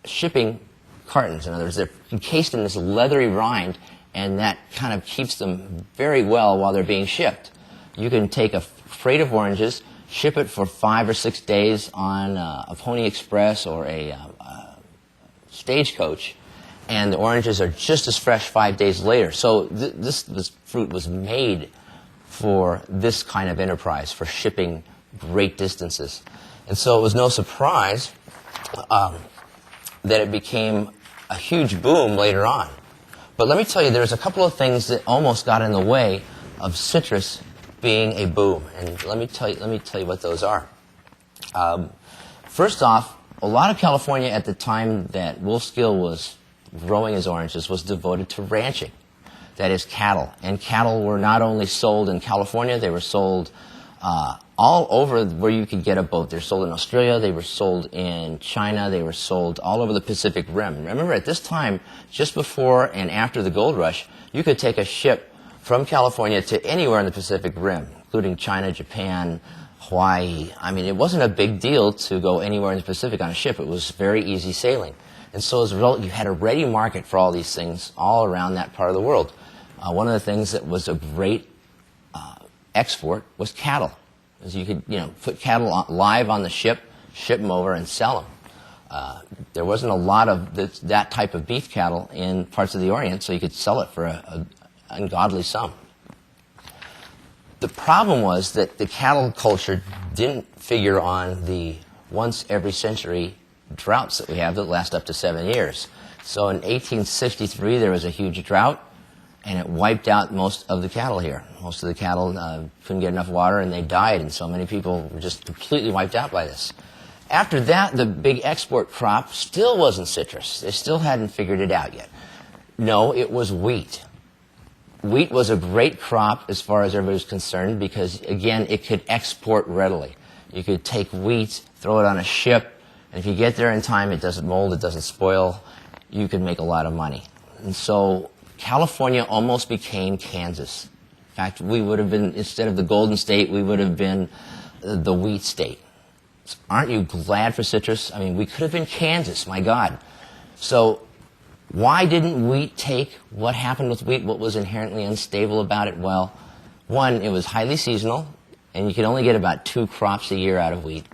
shipping cartons. In other words, they're encased in this leathery rind, and that kind of keeps them very well while they're being shipped. You can take a freight of oranges, ship it for 5 or 6 days on a Pony Express or a stagecoach, and the oranges are just as fresh 5 days later. So this fruit was made for this kind of enterprise, for shipping great distances. And so it was no surprise that it became a huge boom later on. But let me tell you, there's a couple of things that almost got in the way of citrus being a boom, and let me tell you what those are. First off, a lot of California at the time that Wolfskill was growing his oranges was devoted to ranching, that is cattle. And cattle were not only sold in California, they were sold all over where you could get a boat. They were sold in Australia, they were sold in China, they were sold all over the Pacific Rim. Remember, at this time, just before and after the gold rush, you could take a ship from California to anywhere in the Pacific Rim, including China, Japan, Hawaii. I mean, it wasn't a big deal to go anywhere in the Pacific on a ship. It was very easy sailing. And so as a result, you had a ready market for all these things all around that part of the world. One of the things that was a great export was cattle. As you could, put cattle live on the ship, ship them over, and sell them. There wasn't a lot of that type of beef cattle in parts of the Orient, so you could sell it for an ungodly sum. The problem was that the cattle culture didn't figure on the once every century droughts that we have that last up to 7 years. So in 1863 there was a huge drought, and it wiped out most of the cattle here. Most of the cattle couldn't get enough water, and they died, and so many people were just completely wiped out by this. After that, the big export crop still wasn't citrus. They still hadn't figured it out yet. No, it was wheat. Wheat was a great crop as far as everybody was concerned because, again, it could export readily. You could take wheat, throw it on a ship, and if you get there in time, it doesn't mold, it doesn't spoil, you could make a lot of money. And so California almost became Kansas. In fact, we would have been, instead of the Golden State, we would have been the wheat state. Aren't you glad for citrus? I mean, we could have been Kansas, my God. So Why didn't wheat take? What happened with wheat? What was inherently unstable about it? Well, one, it was highly seasonal, and you could only get about 2 crops a year out of wheat.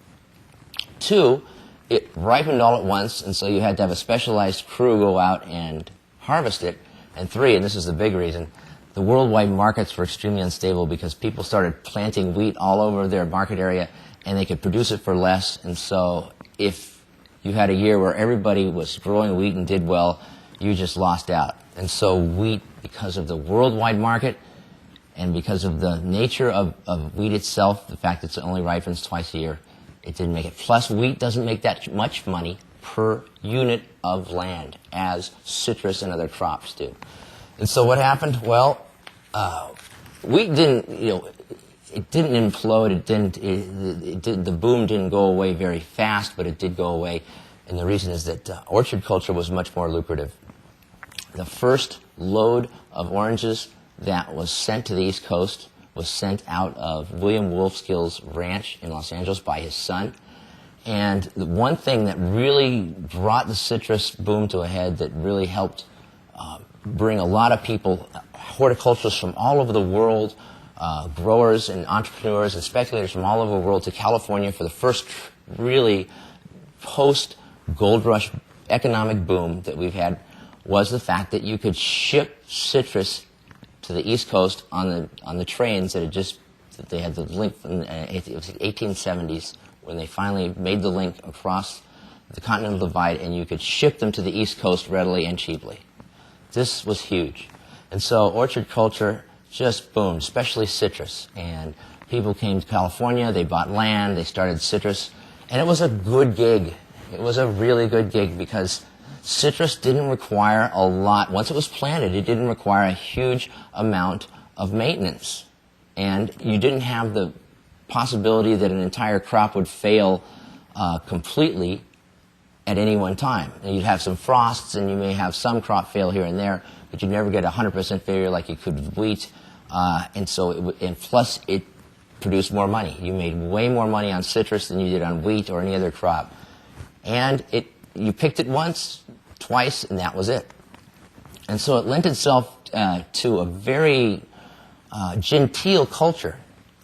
2, it ripened all at once, and so you had to have a specialized crew go out and harvest it. And 3, and this is the big reason, the worldwide markets were extremely unstable because people started planting wheat all over their market area, and they could produce it for less. And so if you had a year where everybody was growing wheat and did well, you just lost out. And so wheat, because of the worldwide market and because of the nature of wheat itself, the fact that it only ripens twice a year, it didn't make it. Plus, wheat doesn't make that much money per unit of land as citrus and other crops do. And so what happened? Well, wheat didn't, it didn't implode. The boom didn't go away very fast, but it did go away. And the reason is that orchard culture was much more lucrative. The first load of oranges that was sent to the East Coast was sent out of William Wolfskill's ranch in Los Angeles by his son. And the one thing that really brought the citrus boom to a head, that really helped bring a lot of people, horticulturists from all over the world, growers and entrepreneurs and speculators from all over the world to California for the first really post-gold rush economic boom that we've had, was the fact that you could ship citrus to the East Coast on the trains that they had the link in it was the 1870s when they finally made the link across the Continental Divide, and you could ship them to the East Coast readily and cheaply. This was huge. And so orchard culture just boomed, especially citrus. And people came to California, they bought land, they started citrus, and it was a good gig. It was a really good gig because citrus didn't require a lot. Once it was planted, it didn't require a huge amount of maintenance. And you didn't have the possibility that an entire crop would fail completely at any one time. And you'd have some frosts, and you may have some crop fail here and there, but you'd never get 100% failure like you could with wheat. And plus, it produced more money. You made way more money on citrus than you did on wheat or any other crop. And you picked it once, twice, and that was it. And so it lent itself to a very genteel culture.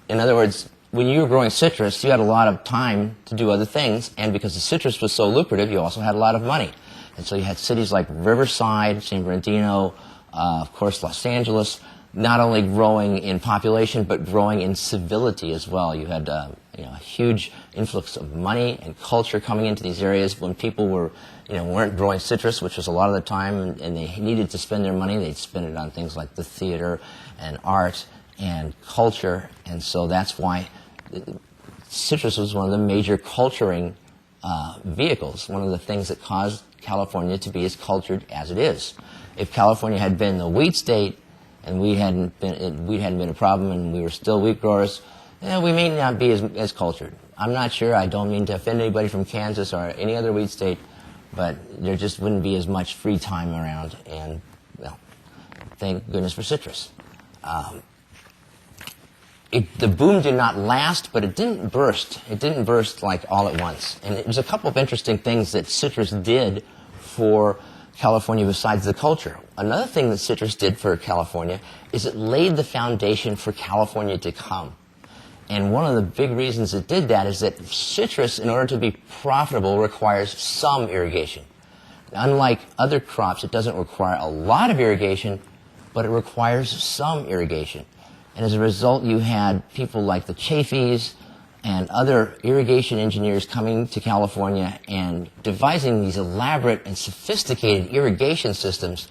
In other words, when you were growing citrus, you had a lot of time to do other things, and because the citrus was so lucrative, you also had a lot of money. And so you had cities like Riverside, San Bernardino, of course Los Angeles, not only growing in population, but growing in civility as well. You had a huge influx of money and culture coming into these areas when people weren't growing citrus, which was a lot of the time, and they needed to spend their money. They'd spend it on things like the theater and art and culture, and so that's why citrus was one of the major culturing vehicles, one of the things that caused California to be as cultured as it is. If California had been the wheat state and wheat hadn't been a problem and we were still wheat growers, we may not be as cultured. I'm not sure. I don't mean to offend anybody from Kansas or any other wheat state, but there just wouldn't be as much free time around, and, well, thank goodness for citrus. The boom did not last, but it didn't burst. It didn't burst like all at once. And there's a couple of interesting things that citrus did for California besides the culture. Another thing that citrus did for California is it laid the foundation for California to come. And one of the big reasons it did that is that citrus, in order to be profitable, requires some irrigation. Unlike other crops, it doesn't require a lot of irrigation, but it requires some irrigation. And as a result, you had people like the Chafees and other irrigation engineers coming to California and devising these elaborate and sophisticated irrigation systems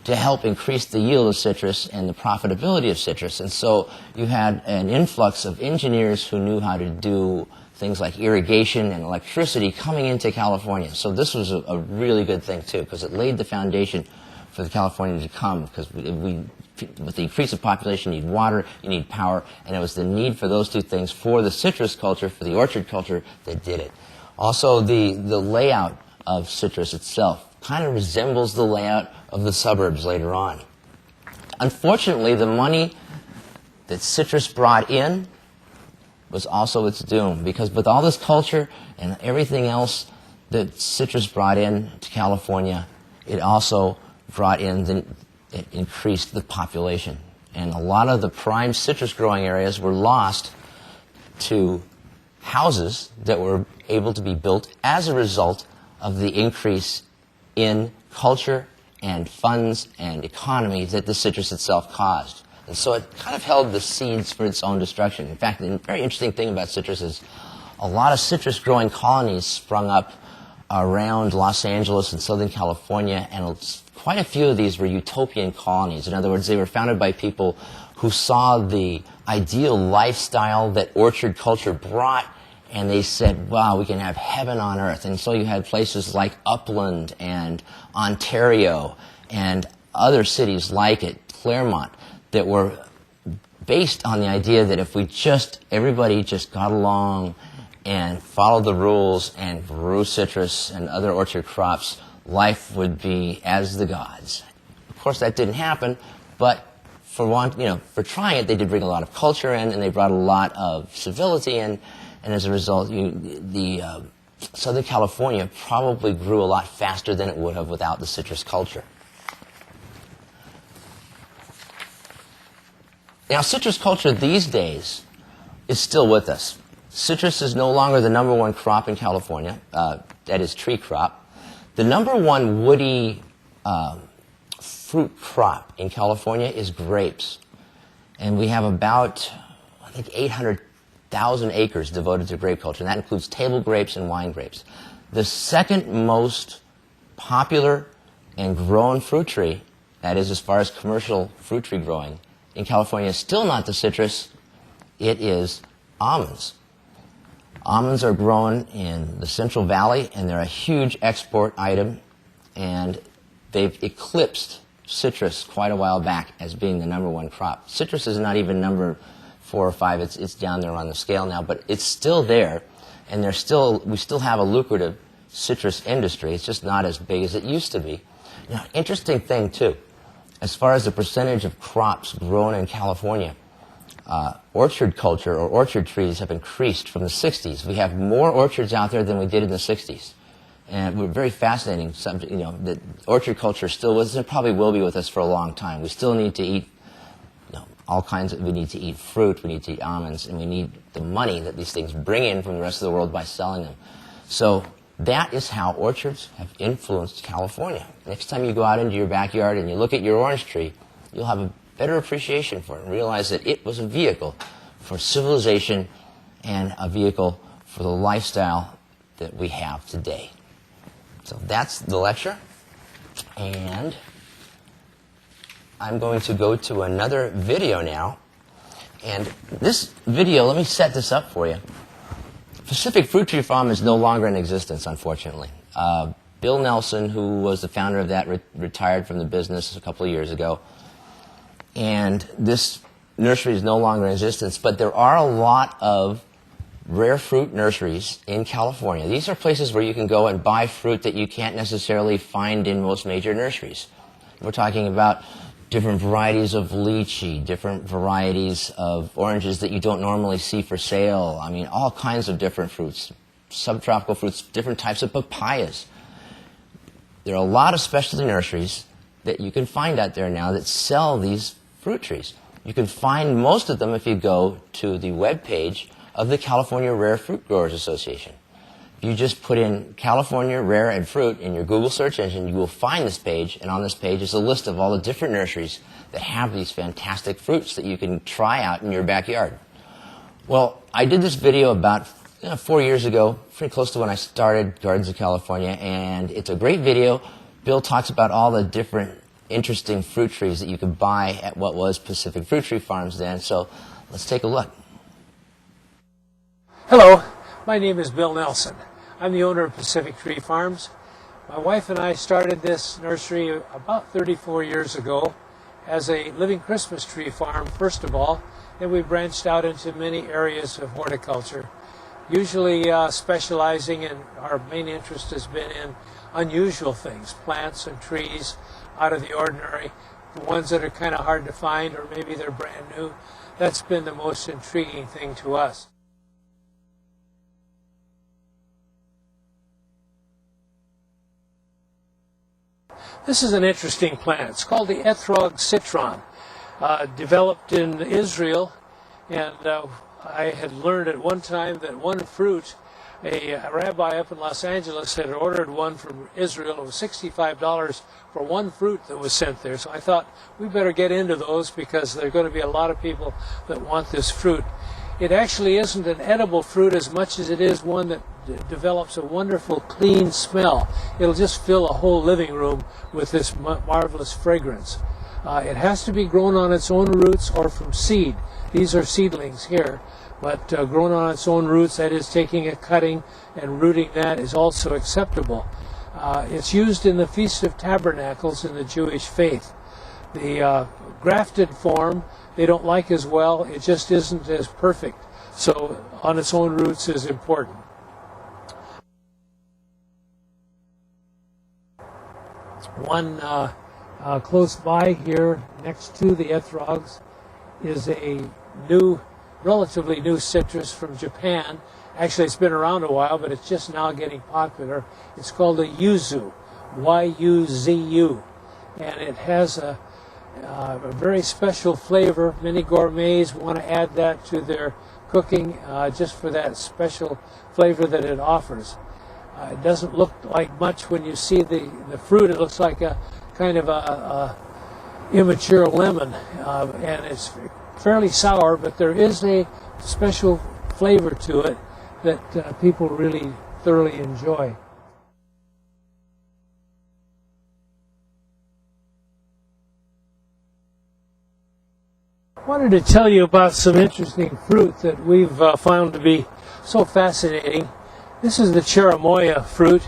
to help increase the yield of citrus and the profitability of citrus. And so you had an influx of engineers who knew how to do things like irrigation and electricity coming into California. So this was a really good thing, too, because it laid the foundation for the California to come, because with the increase of population, you need water, you need power, and it was the need for those two things for the citrus culture, for the orchard culture, that did it. Also, the layout of citrus itself kind of resembles the layout of the suburbs later on. Unfortunately, the money that citrus brought in was also its doom, because with all this culture and everything else that citrus brought in to California, it also brought in, then it increased the population. And a lot of the prime citrus growing areas were lost to houses that were able to be built as a result of the increase in culture and funds and economy that the citrus itself caused. And so it kind of held the seeds for its own destruction. In fact, the very interesting thing about citrus is a lot of citrus growing colonies sprung up around Los Angeles and Southern California, and quite a few of these were utopian colonies. In other words, they were founded by people who saw the ideal lifestyle that orchard culture brought, and they said, wow, we can have heaven on earth. And so you had places like Upland and Ontario and other cities like it, Claremont, that were based on the idea that if everybody just got along and followed the rules and grew citrus and other orchard crops, life would be as the gods. Of course, that didn't happen, but for trying it, they did bring a lot of culture in, and they brought a lot of civility in, and as a result, Southern California probably grew a lot faster than it would have without the citrus culture. Now, citrus culture these days is still with us. Citrus is no longer the number one crop in California, that is tree crop. The number one woody fruit crop in California is grapes. And we have about, I think, 800,000 acres devoted to grape culture, and that includes table grapes and wine grapes. The second most popular and grown fruit tree, that is as far as commercial fruit tree growing, in California is still not the citrus, it is almonds. Almonds are grown in the Central Valley, and they're a huge export item, and they've eclipsed citrus quite a while back as being the number one crop. Citrus is not even number 4 or 5, it's down there on the scale now, but it's still there, and we still have a lucrative citrus industry. It's just not as big as it used to be. Now, interesting thing, too, as far as the percentage of crops grown in California, orchard culture or orchard trees have increased from the 60s. We have more orchards out there than we did in the 60s. And we're very fascinating subject, that orchard culture still with us and probably will be with us for a long time. We still need to eat we need to eat fruit, we need to eat almonds, and we need the money that these things bring in from the rest of the world by selling them. So that is how orchards have influenced California. Next time you go out into your backyard and you look at your orange tree, you'll have a better appreciation for it and realize that it was a vehicle for civilization and a vehicle for the lifestyle that we have today. So that's the lecture, and I'm going to go to another video now. And this video, let me set this up for you. Pacific Fruit Tree Farm is no longer in existence, unfortunately. Bill Nelson, who was the founder of that, retired from the business a couple of years ago. And this nursery is no longer in existence, but there are a lot of rare fruit nurseries in California. These are places where you can go and buy fruit that you can't necessarily find in most major nurseries. We're talking about different varieties of lychee, different varieties of oranges that you don't normally see for sale. I mean, all kinds of different fruits, subtropical fruits, different types of papayas. There are a lot of specialty nurseries that you can find out there now that sell these fruit trees. You can find most of them if you go to the webpage of the California Rare Fruit Growers Association. If you just put in California Rare and Fruit in your Google search engine, you will find this page, and on this page is a list of all the different nurseries that have these fantastic fruits that you can try out in your backyard. Well, I did this video about 4 years ago, pretty close to when I started Gardens of California, and it's a great video. Bill talks about all the different interesting fruit trees that you could buy at what was Pacific Fruit Tree Farms then, so let's take a look. Hello, my name is Bill Nelson. I'm the owner of Pacific Tree Farms. My wife and I started this nursery about 34 years ago as a living Christmas tree farm, first of all, then we branched out into many areas of horticulture, usually specializing in, our main interest has been in unusual things, plants and trees out of the ordinary, the ones that are kind of hard to find or maybe they're brand new. That's been the most intriguing thing to us. This is an interesting plant. It's called the Ethrog citron, developed in Israel, and I had learned at one time that one fruit, a rabbi up in Los Angeles had ordered one from Israel. It was $65 for one fruit that was sent there. So I thought we better get into those because there are going to be a lot of people that want this fruit. It actually isn't an edible fruit as much as it is one that develops a wonderful clean smell. It'll just fill a whole living room with this marvelous fragrance. It has to be grown on its own roots or from seed. These are seedlings here, but grown on its own roots, that is taking a cutting and rooting that, is also acceptable. It's used in the Feast of Tabernacles in the Jewish faith. The grafted form they don't like as well. It just isn't as perfect. So on its own roots is important. One close by here next to the Ethrogs is a relatively new citrus from Japan. Actually, it's been around a while, but it's just now getting popular. It's called a yuzu, Y-U-Z-U, and it has a very special flavor. Many gourmets want to add that to their cooking just for that special flavor that it offers. It doesn't look like much when you see the fruit. It looks like a kind of a immature lemon, and it's fairly sour, but there is a special flavor to it that people really thoroughly enjoy. I wanted to tell you about some interesting fruit that we've found to be so fascinating. This is the cherimoya fruit,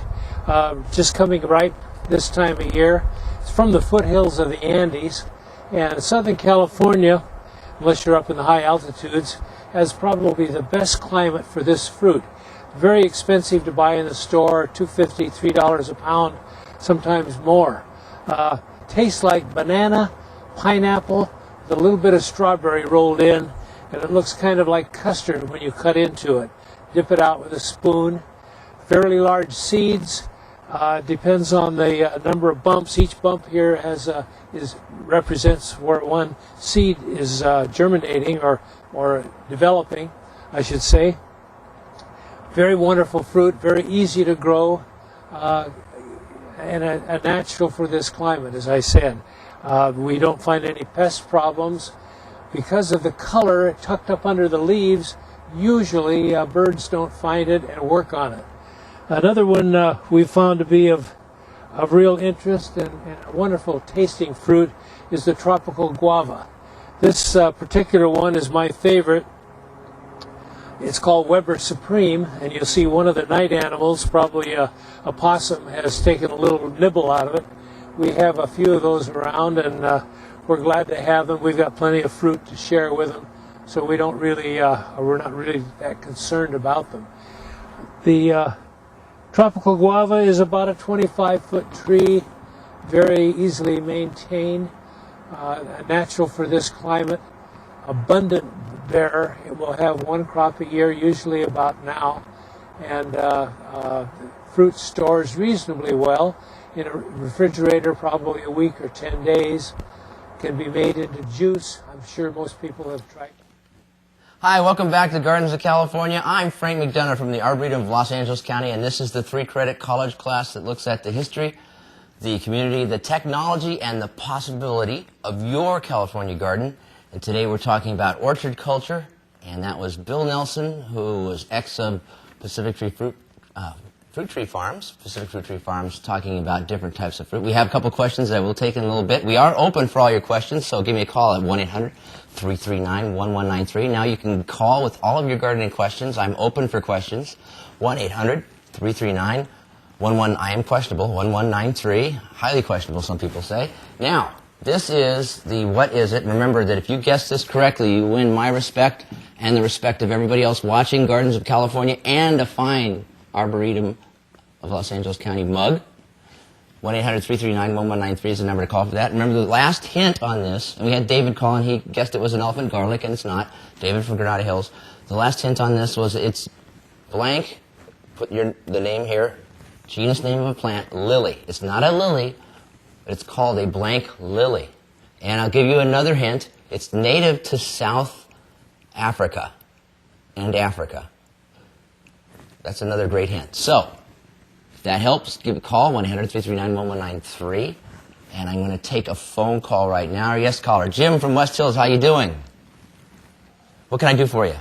just coming ripe this time of year. It's from the foothills of the Andes, and Southern California, unless you're up in the high altitudes, has probably the best climate for this fruit. Very expensive to buy in the store, $2.50, $3 a pound, sometimes more. Tastes like banana, pineapple, with a little bit of strawberry rolled in, and it looks kind of like custard when you cut into it. Dip it out with a spoon. Fairly large seeds. Depends on the number of bumps. Each bump here represents where one seed is germinating or developing, I should say. Very wonderful fruit, very easy to grow, and a natural for this climate, as I said. We don't find any pest problems. Because of the color tucked up under the leaves, usually birds don't find it and work on it. Another one we found to be of real interest and a wonderful tasting fruit is the tropical guava. This particular one is my favorite. It's called Weber Supreme, and you'll see one of the night animals, probably a possum, has taken a little nibble out of it. We have a few of those around, and we're glad to have them. We've got plenty of fruit to share with them, so we're not really that concerned about them. The tropical guava is about a 25-foot tree, very easily maintained, natural for this climate, abundant bearer. It will have one crop a year, usually about now, and fruit stores reasonably well in a refrigerator, probably a week or 10 days. Can be made into juice. I'm sure most people have tried. Hi, welcome back to Gardens of California. I'm Frank McDonough from the Arboretum of Los Angeles County, and this is the 3-credit college class that looks at the history, the community, the technology, and the possibility of your California garden. And today we're talking about orchard culture, and that was Bill Nelson, who was ex of Pacific Fruit Tree Farms, talking about different types of fruit. We have a couple questions that we'll take in a little bit. We are open for all your questions, so give me a call at 1-800-339-1193. Now you can call with all of your gardening questions. I'm open for questions. 1-800-339-1193. I am questionable, 1193. Highly questionable, some people say. Now, this is the What Is It? Remember that if you guess this correctly, you win my respect and the respect of everybody else watching Gardens of California and a fine Arboretum of Los Angeles County mug. 1-800-339-1193 is the number to call for that. Remember the last hint on this, and we had David calling, he guessed it was an elephant garlic, and it's not. David from Granada Hills. The last hint on this was it's blank, put the name here, genus name of a plant, lily. It's not a lily but it's called a blank lily. And I'll give you another hint. It's native to South Africa and Africa. That's another great hint. So, if that helps, give a call, 1-800-339-1193. And I'm going to take a phone call right now. Yes, caller. Jim from West Hills, how you doing? What can I do for you?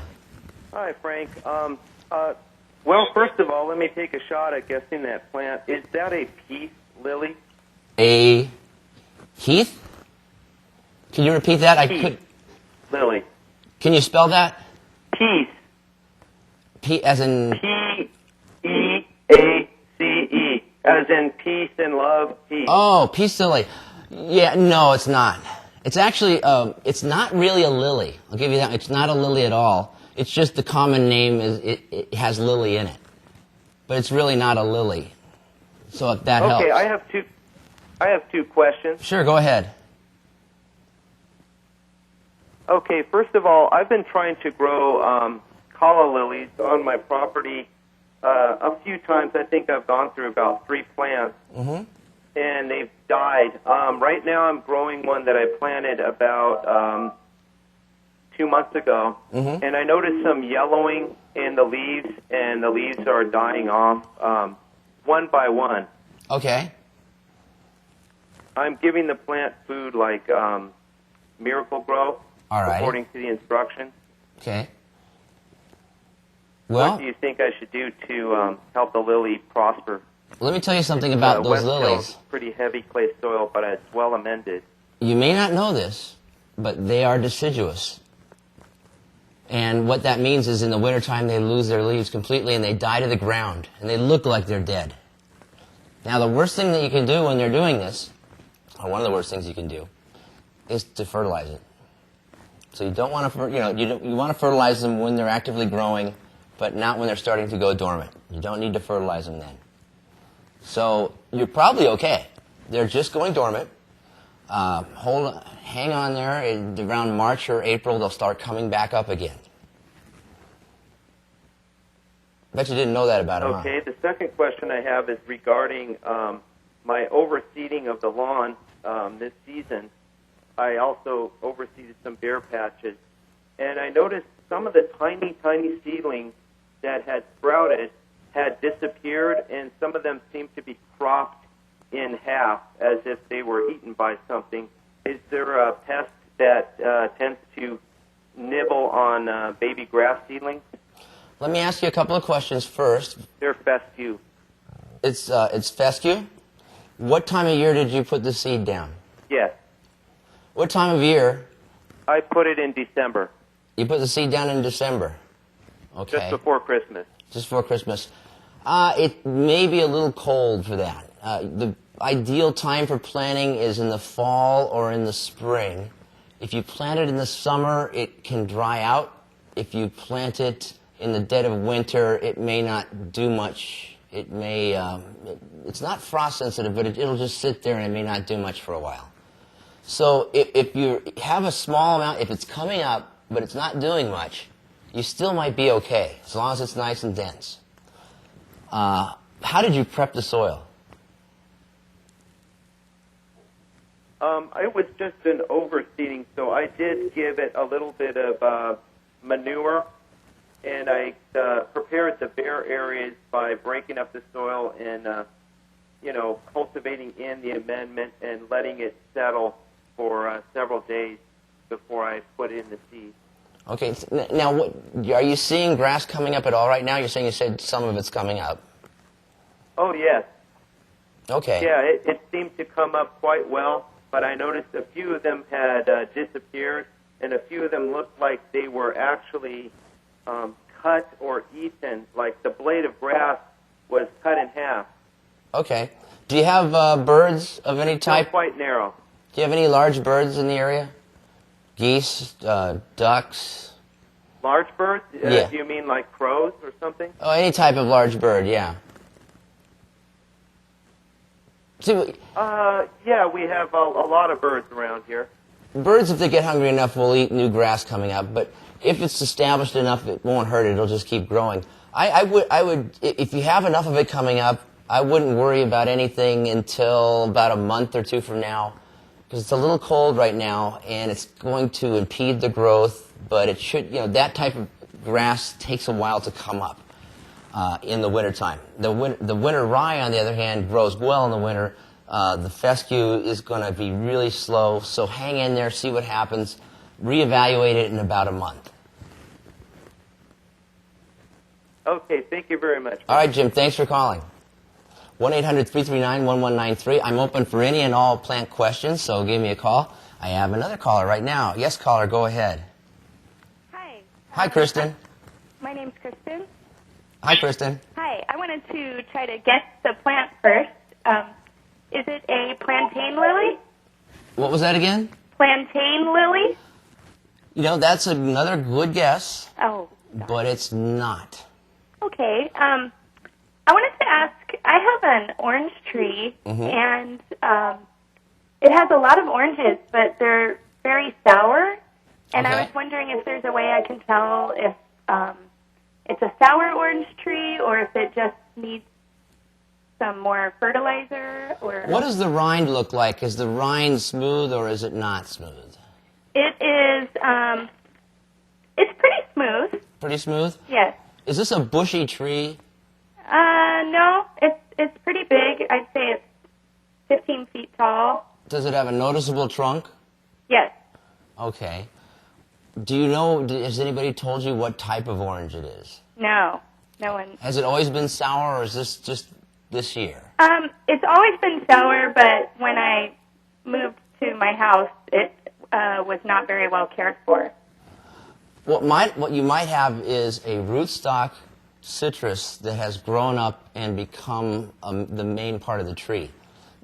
Hi, Frank. Well, first of all, let me take a shot at guessing that plant. Is that a peace lily? A Heath? Can you repeat that? Peace lily. Can you spell that? Peace. P as in... P-E-A-C-E. As in peace and love, peace. Oh, peace lily. Yeah, no, it's not. It's actually, it's not really a lily. I'll give you that. It's not a lily at all. It's just the common name is it has lily in it. But it's really not a lily. So if that helps. Okay, I have two questions. Sure, go ahead. Okay, first of all, I've been trying to grow calla lilies on my property a few times. I think I've gone through about 3 plants, and they've died. Right now I'm growing one that I planted about 2 months ago, and I noticed some yellowing in the leaves, and the leaves are dying off one by one. Okay. I'm giving the plant food like Miracle Grow, All right. according to the instructions. Okay. What Well, do you think I should do to help the lily prosper? let me tell you something about those West lilies. Hill's pretty heavy clay soil, but it's well amended. You may not know this, but they are deciduous. And what that means is in the wintertime they lose their leaves completely and they die to the ground. And they look like they're dead. Now the worst thing that you can do when they're doing this, or one of the worst things you can do, is to fertilize it. So you don't want to, you want to fertilize them when they're actively growing, but not when they're starting to go dormant. You don't need to fertilize them then. So you're probably okay. They're just going dormant. Hang on there. Around March or April, they'll start coming back up again. Bet you didn't know that about them. Okay, the second question I have is regarding my overseeding of the lawn this season. I also overseeded some bare patches, and I noticed some of the tiny, tiny seedlings that had sprouted had disappeared, and some of them seemed to be cropped in half as if they were eaten by something. Is there a pest that tends to nibble on baby grass seedlings? Let me ask you a couple of questions first. They're fescue. It's fescue? What time of year did you put the seed down? Yes. What time of year? I put it in December. You put the seed down in December. Okay. Just before Christmas. Just before Christmas. It may be a little cold for that. The ideal time for planting is in the fall or in the spring. If you plant it in the summer, it can dry out. If you plant it in the dead of winter, it may not do much. It may, it's not frost sensitive, but it'll just sit there and it may not do much for a while. So if you have a small amount, if it's coming up, but it's not doing much, you still might be okay, as long as it's nice and dense. How did you prep the soil? I was just an overseeding, so I did give it a little bit of manure, and I prepared the bare areas by breaking up the soil and, cultivating in the amendment and letting it settle for several days before I put in the seed. Okay, now are you seeing grass coming up at all right now? You said some of it's coming up. Oh, yes. Okay. Yeah, it seemed to come up quite well, but I noticed a few of them had disappeared, and a few of them looked like they were actually cut or eaten, like the blade of grass was cut in half. Okay. Do you have birds of any type? Not quite narrow. Do you have any large birds in the area? Geese, ducks? Large birds? Yeah. Do you mean like crows or something? Oh, any type of large bird, yeah. See, Yeah, we have a lot of birds around here. birds, if they get hungry enough, will eat new grass coming up, but if it's established enough, it won't hurt it. It'll just keep growing. I would, if you have enough of it coming up, I wouldn't worry about anything until about a month or two from now, because it's a little cold right now, and it's going to impede the growth, but it should, that type of grass takes a while to come up in the wintertime. The winter rye, on the other hand, grows well in the winter. The fescue is going to be really slow, so hang in there, see what happens, reevaluate it in about a month. Okay, thank you very much. All right, Jim, thanks for calling. 1-800-339-1193. I'm open for any and all plant questions, so give me a call. I have another caller right now. Yes, caller, go ahead. Hi. Hi, Kristen. My name's Kristen. Hi, Kristen. Hi. I wanted to try to guess the plant first. Is it a plantain lily? What was that again? Plantain lily? That's another good guess, Oh. but it's not. Okay. I wanted to ask, I have an orange tree, and it has a lot of oranges, but they're very sour, and I Okay. was wondering if there's a way I can tell if it's a sour orange tree or if it just needs some more fertilizer. Or What does the rind look like? Is the rind smooth or is it not smooth? It is, it's pretty smooth, Pretty smooth? yes. Is this a bushy tree? No, it's pretty big. I'd say it's 15 feet tall. Does it have a noticeable trunk? Yes. Okay. Do you know, has anybody told you what type of orange it is? No. No one. Has it always been sour, or is this just this year? It's always been sour, but when I moved to my house, it was not very well cared for. What you might have is a rootstock citrus that has grown up and become the main part of the tree.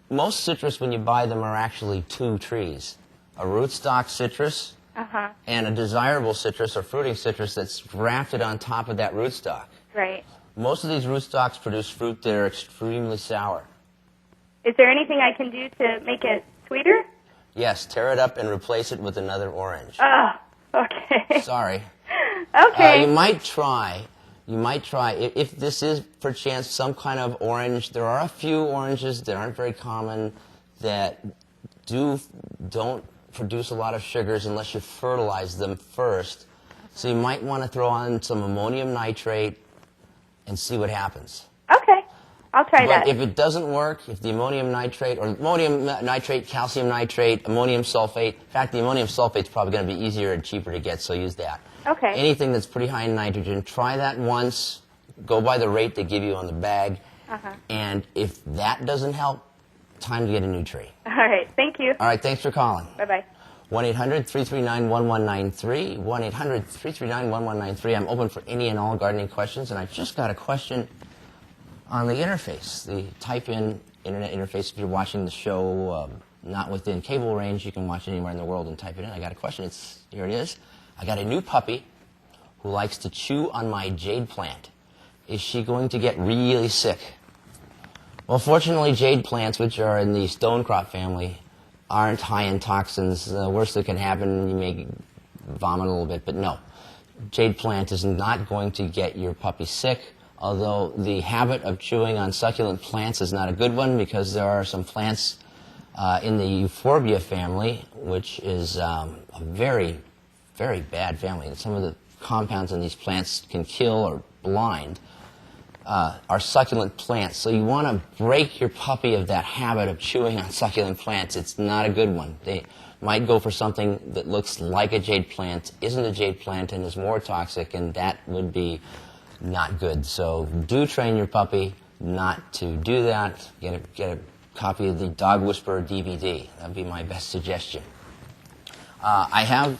Most citrus, when you buy them, are actually two trees. A rootstock citrus and a desirable citrus or fruiting citrus that's grafted on top of that rootstock. Right. Most of these rootstocks produce fruit that are extremely sour. Is there anything I can do to make it sweeter? Yes, tear it up and replace it with another orange. Oh, okay. Sorry. Okay. You might try, if this is perchance some kind of orange. There are a few oranges that aren't very common that don't produce a lot of sugars unless you fertilize them first. So you might want to throw on some ammonium nitrate and see what happens. Okay. I'll try But that. if it doesn't work, if the ammonium nitrate, or ammonium nitrate, calcium nitrate, ammonium sulfate, in fact, the ammonium sulfate is probably going to be easier and cheaper to get, so use that. Okay. Anything that's pretty high in nitrogen, try that once, go by the rate they give you on the bag, and if that doesn't help, time to get a new tree. All right. Thank you. All right, thanks for calling. Bye-bye. 1-800-339-1193, 1-800-339-1193. I'm open for any and all gardening questions, and I just got a question on the interface, the type-in internet interface. If you're watching the show not within cable range, you can watch it anywhere in the world and type it in. I got a question. Here it is. I got a new puppy who likes to chew on my jade plant. Is she going to get really sick? Well, fortunately, jade plants, which are in the stonecrop family, aren't high in toxins. The worst that can happen, you may vomit a little bit, but no. Jade plant is not going to get your puppy sick, although the habit of chewing on succulent plants is not a good one, because there are some plants in the euphorbia family, which is a very, very bad family. And some of the compounds in these plants can kill or blind are succulent plants. So you want to break your puppy of that habit of chewing on succulent plants. It's not a good one. They might go for something that looks like a jade plant, isn't a jade plant, and is more toxic, and that would be not good. So do train your puppy not to do that. Get a copy of the Dog Whisperer DVD. That would be my best suggestion. I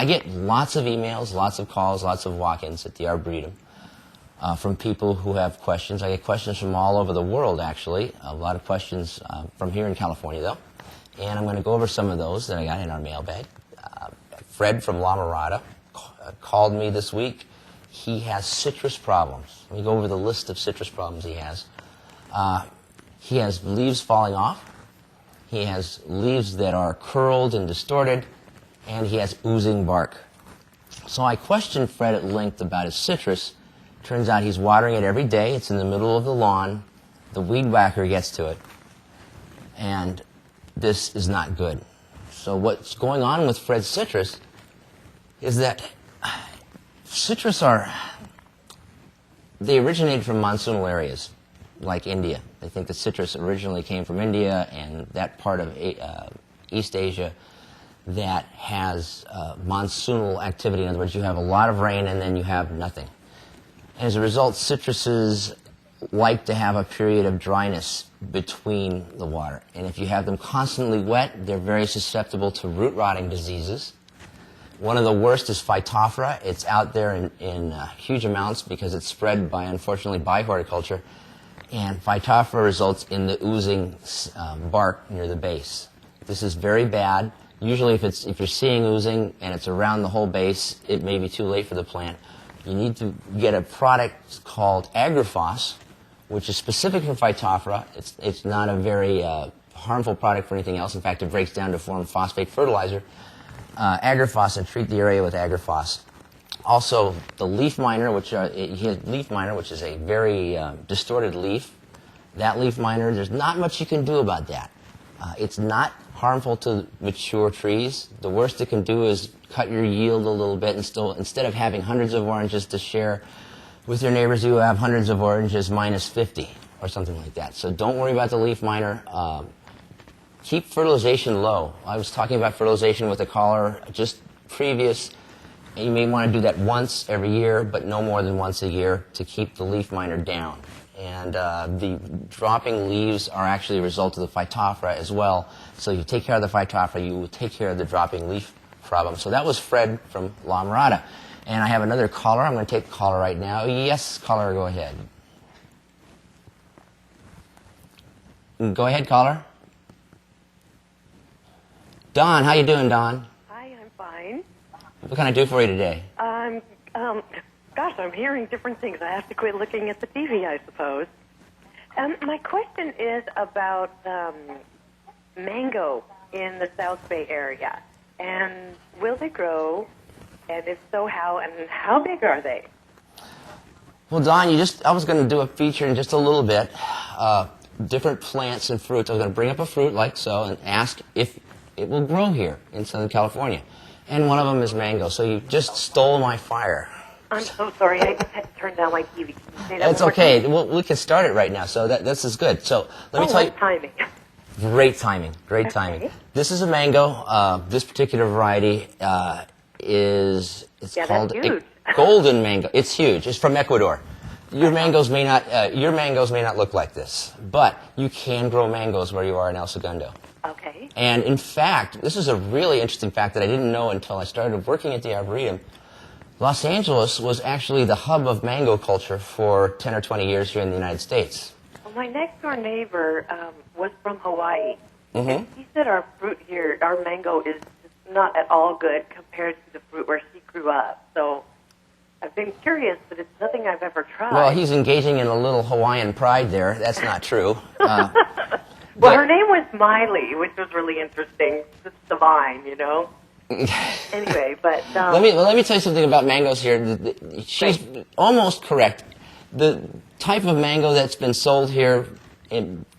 get lots of emails, lots of calls, lots of walk-ins at the Arboretum from people who have questions. I get questions from all over the world, actually. A lot of questions from here in California, though. And I'm going to go over some of those that I got in our mailbag. Fred from La Mirada called me this week. He has citrus problems. Let me go over the list of citrus problems he has. He has leaves falling off. He has leaves that are curled and distorted. And he has oozing bark. So I questioned Fred at length about his citrus, Turns out he's watering it every day. It's in the middle of the lawn. The weed whacker gets to it. And this is not good. So what's going on with Fred's citrus is that citrus they originated from monsoonal areas, like India. They think the citrus originally came from India and that part of East Asia that has monsoonal activity. In other words, you have a lot of rain and then you have nothing. And as a result, citruses like to have a period of dryness between the water. And if you have them constantly wet, they're very susceptible to root rotting diseases. One of the worst is Phytophthora. It's out there in huge amounts because it's spread by, unfortunately, by horticulture. And Phytophthora results in the oozing bark near the base. This is very bad. Usually if you're seeing oozing and it's around the whole base, it may be too late for the plant. You need to get a product called Agrifos, which is specific for Phytophthora. It's not a very harmful product for anything else. In fact, it breaks down to form phosphate fertilizer. Agrifos, and treat the area with Agrifos. Also, the leaf miner, which is a very distorted leaf. That leaf miner, there's not much you can do about that. It's not harmful to mature trees. The worst it can do is cut your yield a little bit, and still, instead of having hundreds of oranges to share with your neighbors, you have hundreds of oranges minus 50 or something like that. So don't worry about the leaf miner. Keep fertilization low. I was talking about fertilization with a caller just previous. You may want to do that once every year, but no more than once a year to keep the leaf miner down. And the dropping leaves are actually a result of the Phytophthora as well. So you take care of the Phytophthora, you will take care of the dropping leaf problem. So that was Fred from La Mirada. And I have another caller. I'm going to take the caller right now. Yes, caller, go ahead. Go ahead, caller. Don, how you doing, Don? Hi, I'm fine. What can I do for you today? Gosh, I'm hearing different things. I have to quit looking at the TV, I suppose. My question is about mango in the South Bay area. And will they grow? And if so, how? And how big are they? Well, Don, I was going to do a feature in just a little bit. Different plants and fruits. I was going to bring up a fruit like so and ask if it will grow here in Southern California. And one of them is mango. So you just stole my fire. I'm so sorry. I just had to turn down my TV. Can you say that It's one more okay. time? We can start it right now. So this is good. So let me tell you. What timing? Great timing. Great timing. Okay. This is a mango. This particular variety is called that's huge. a golden mango. It's huge. It's from Ecuador. Your mangoes may not look like this, but you can grow mangoes where you are in El Segundo. Okay. And in fact, this is a really interesting fact that I didn't know until I started working at the Arboretum. Los Angeles was actually the hub of mango culture for 10 or 20 years here in the United States. Well, my next door neighbor was from Hawaii. Mm-hmm. And he said our fruit here, our mango, is just not at all good compared to the fruit where she grew up. So I've been curious, but it's nothing I've ever tried. Well, he's engaging in a little Hawaiian pride there. That's not true. Well, her name was Miley, which was really interesting. It's divine, you know. Anyway, but let me tell you something about mangoes here. She's almost correct. The type of mango that's been sold here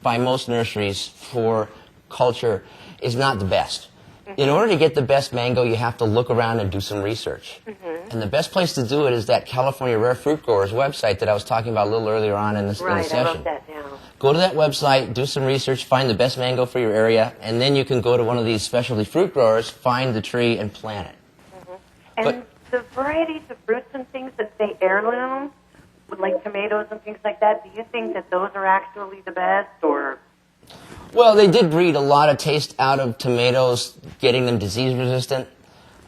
by most nurseries for culture is not the best. Mm-hmm. In order to get the best mango, you have to look around and do some research. Mm-hmm. And the best place to do it is that California Rare Fruit Growers website that I was talking about a little earlier on in the session. Right, I wrote that down. Go to that website, do some research, find the best mango for your area, and then you can go to one of these specialty fruit growers, find the tree, and plant it. Mm-hmm. And the varieties of fruits and things that say heirloom, like tomatoes and things like that, do you think that those are actually the best, or? Well, they did breed a lot of taste out of tomatoes, getting them disease resistant.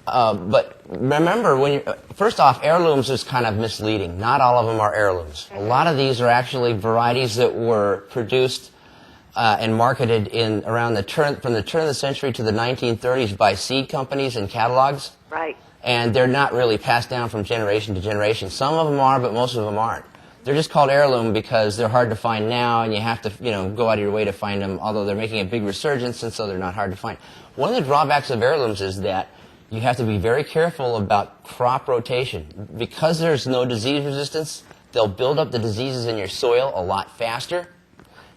But remember, first off, heirlooms is kind of misleading. Not all of them are heirlooms. A lot of these are actually varieties that were produced and marketed from the turn of the century to the 1930s by seed companies and catalogs. Right. And they're not really passed down from generation to generation. Some of them are, but most of them aren't. They're just called heirloom because they're hard to find now, and you have to, go out of your way to find them, although they're making a big resurgence, and so they're not hard to find. One of the drawbacks of heirlooms is that you have to be very careful about crop rotation. Because there's no disease resistance, they'll build up the diseases in your soil a lot faster.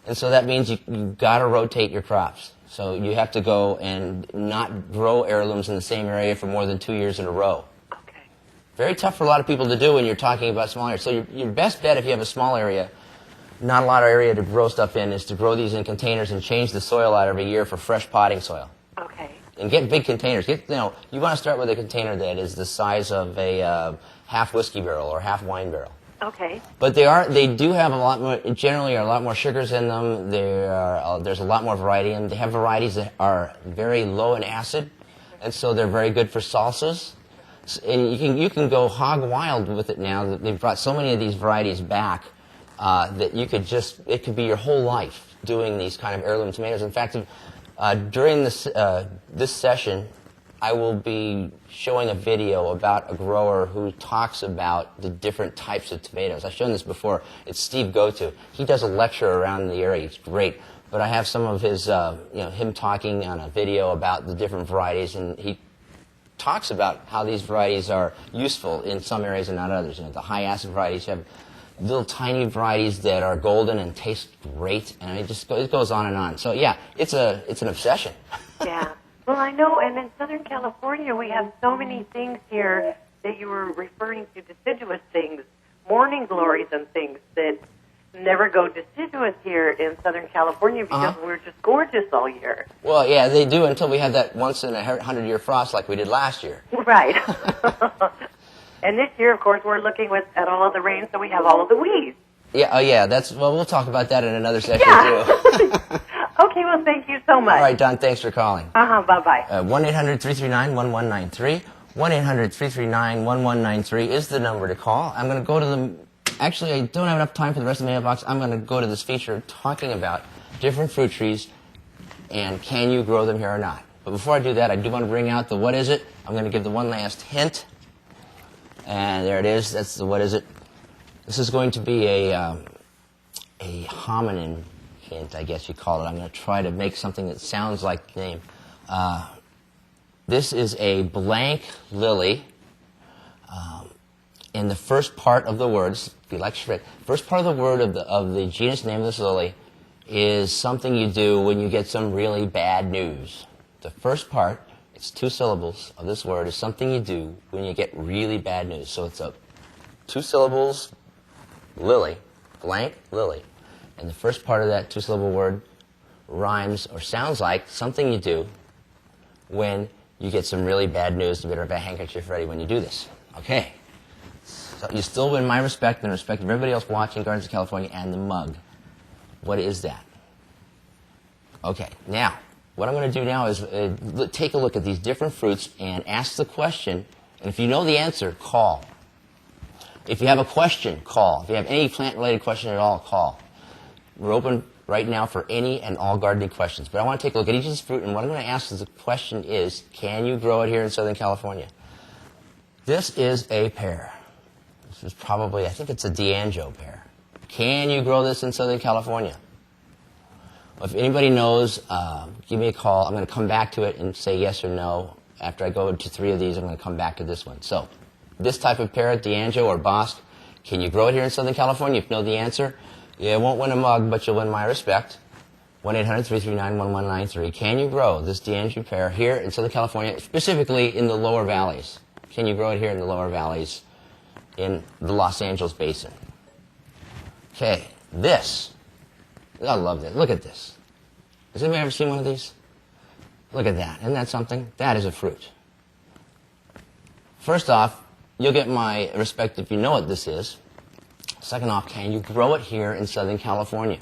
And so that means you've got to rotate your crops. So you have to go and not grow heirlooms in the same area for more than 2 years in a row. Okay. Very tough for a lot of people to do when you're talking about small areas. So your best bet if you have a small area, not a lot of area to grow stuff in, is to grow these in containers and change the soil out every year for fresh potting soil. Okay. And get big containers. You want to start with a container that is the size of a half whiskey barrel or half wine barrel. Okay. But they do have a lot more, generally a lot more sugars in them. There's a lot more variety in them. They have varieties that are very low in acid, and so they're very good for salsas. And you can go hog wild with it now. They've brought so many of these varieties back that it could be your whole life doing these kind of heirloom tomatoes. In fact, during this session, I will be showing a video about a grower who talks about the different types of tomatoes. I've shown this before. It's Steve Goto. He does a lecture around the area. It's great. But I have some of his, him talking on a video about the different varieties, and he talks about how these varieties are useful in some areas and not others. The high acid varieties have little tiny varieties that are golden and taste great, and it goes on and on. So yeah, it's an obsession. Yeah. Well, I know, and in Southern California, we have so many things here that you were referring to, deciduous things, morning glories and things that never go deciduous here in Southern California because we're just gorgeous all year. Well, yeah, they do until we have that once in a 100-year frost like we did last year. Right. And this year, of course, we're looking at all of the rain, so we have all of the weeds. Yeah, we'll talk about that in another session, too. Okay, well, thank you so much. All right, Don, thanks for calling. Bye-bye. 1-800-339-1193. 1-800-339-1193 is the number to call. I'm going to go to the... Actually, I don't have enough time for the rest of the mailbox. I'm going to go to this feature talking about different fruit trees and can you grow them here or not. But before I do that, I do want to bring out the what is it. I'm going to give the one last hint. And there it is. That's the what is it. This is going to be a hominin hint, I guess you call it. I'm going to try to make something that sounds like the name. This is a blank lily. In the first part of the words, if you like shred, first part of the word of the genus name of this lily is something you do when you get some really bad news. The first part, it's 2 syllables of this word, is something you do when you get really bad news. So it's 2 syllables, lily, blank lily. And the first part of that 2-syllable word rhymes or sounds like something you do when you get some really bad news. You better have a handkerchief ready when you do this. Okay. So you still win my respect and the respect of everybody else watching Gardens of California and the mug. What is that? Okay. Now, what I'm going to do now is take a look at these different fruits and ask the question. And if you know the answer, call. If you have a question, call. If you have any plant-related question at all, call. We're open right now for any and all gardening questions. But I want to take a look at each of these fruit, and what I'm going to ask is the question is, can you grow it here in Southern California? This is a pear. This is probably, I think it's a D'Angelo pear. Can you grow this in Southern California? Well, if anybody knows, give me a call. I'm going to come back to it and say yes or no. After I go to 3 of these, I'm going to come back to this one. So, this type of pear, D'Angelo or Bosque, can you grow it here in Southern California? If you know the answer, you won't win a mug, but you'll win my respect. 1-800-339-1193. Can you grow this D'Angelo pear here in Southern California, specifically in the lower valleys? Can you grow it here in the lower valleys in the Los Angeles basin? Okay, this. I love this. Look at this. Has anybody ever seen one of these? Look at that. Isn't that something? That is a fruit. First off, you'll get my respect if you know what this is. Second off, can you grow it here in Southern California?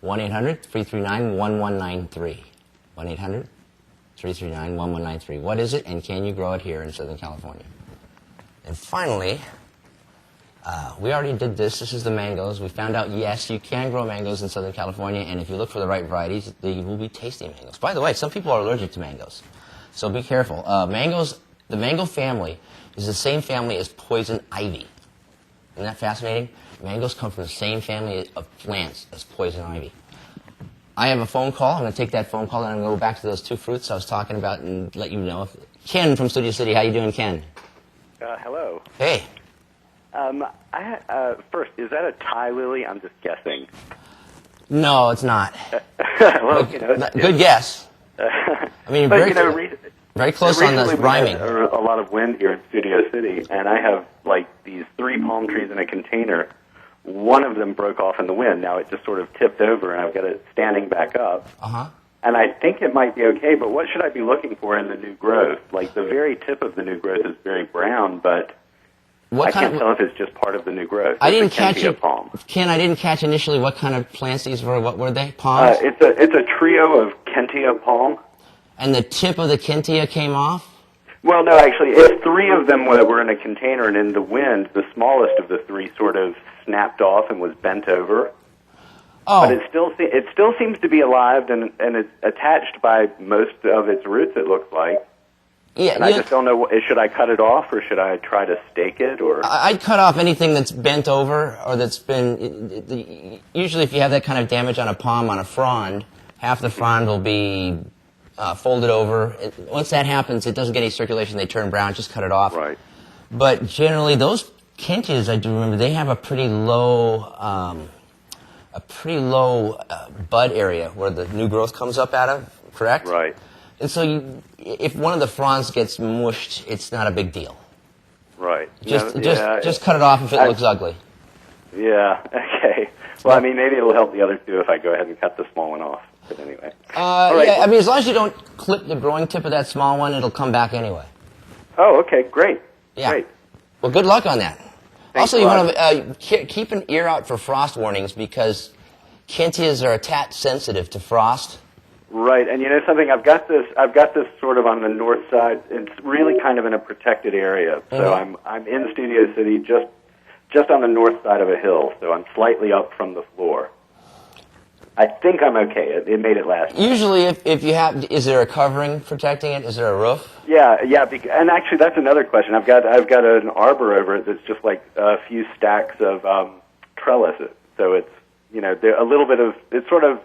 1-800-339-1193. 1-800-339-1193. What is it, and can you grow it here in Southern California? And finally, we already did this. This is the mangoes. We found out, yes, you can grow mangoes in Southern California, and if you look for the right varieties, they will be tasty mangoes. By the way, some people are allergic to mangoes, so be careful. Mangoes, the mango family is the same family as poison ivy. Isn't that fascinating? Mangoes come from the same family of plants as poison ivy. I have a phone call. I'm going to take that phone call, and I'm going to go back to those 2 fruits I was talking about and let you know. Ken from Studio City. How you doing, Ken? Hello. Hey. First, is that a tie lily? I'm just guessing. No, it's not. Well, Good guess. I mean, but, very close on the recently rhyming. We had a lot of wind here in Studio City, and I have like these 3 palm trees in a container. One of them broke off in the wind. Now it just sort of tipped over, and I've got it standing back up. Uh-huh. And I think it might be okay, but what should I be looking for in the new growth? Like, the very tip of the new growth is very brown, but I can't tell if it's just part of the new growth. I didn't catch it, palm. Ken, I didn't catch initially what kind of plants these were. What were they? Palms? It's a trio of Kentia palm. And the tip of the Kentia came off? Well, no, actually, it's 3 of them that were in a container, and in the wind, the smallest of the 3 sort of snapped off and was bent over. Oh. But it still seems to be alive, and it's attached by most of its roots, it looks like. Yeah, and I just don't know, should I cut it off, or should I try to stake it? Or I'd cut off anything that's bent over, or that's been... Usually if you have that kind of damage on a palm, on a frond, half the frond will be folded over. Once that happens, it doesn't get any circulation, they turn brown, just cut it off. Right. But generally, those Kentias, I do remember, they have a pretty low bud area where the new growth comes up out of, correct? Right. And so if one of the fronds gets mushed, it's not a big deal. Right. Just cut it off if it looks ugly. Yeah, okay. Well, I mean, maybe it'll help the other 2 if I go ahead and cut the small one off. But anyway. Right. Yeah, I mean, as long as you don't clip the growing tip of that small one, it'll come back anyway. Oh, okay, great. Yeah. Great. Well, good luck on that. Thanks Also, a you lot. want to keep an ear out for frost warnings because Kentias are attach sensitive to frost. Right, and you know something? I've got this sort of on the north side. It's really kind of in a protected area. So I'm in Studio City, just on the north side of a hill. So I'm slightly up from the floor. I think I'm okay. It made it last. Usually, if you have, is there a covering protecting it? Is there a roof? Yeah, and actually that's another question. I've got an arbor over it that's just like a few stacks of trellis. So it's there a little bit of it's sort of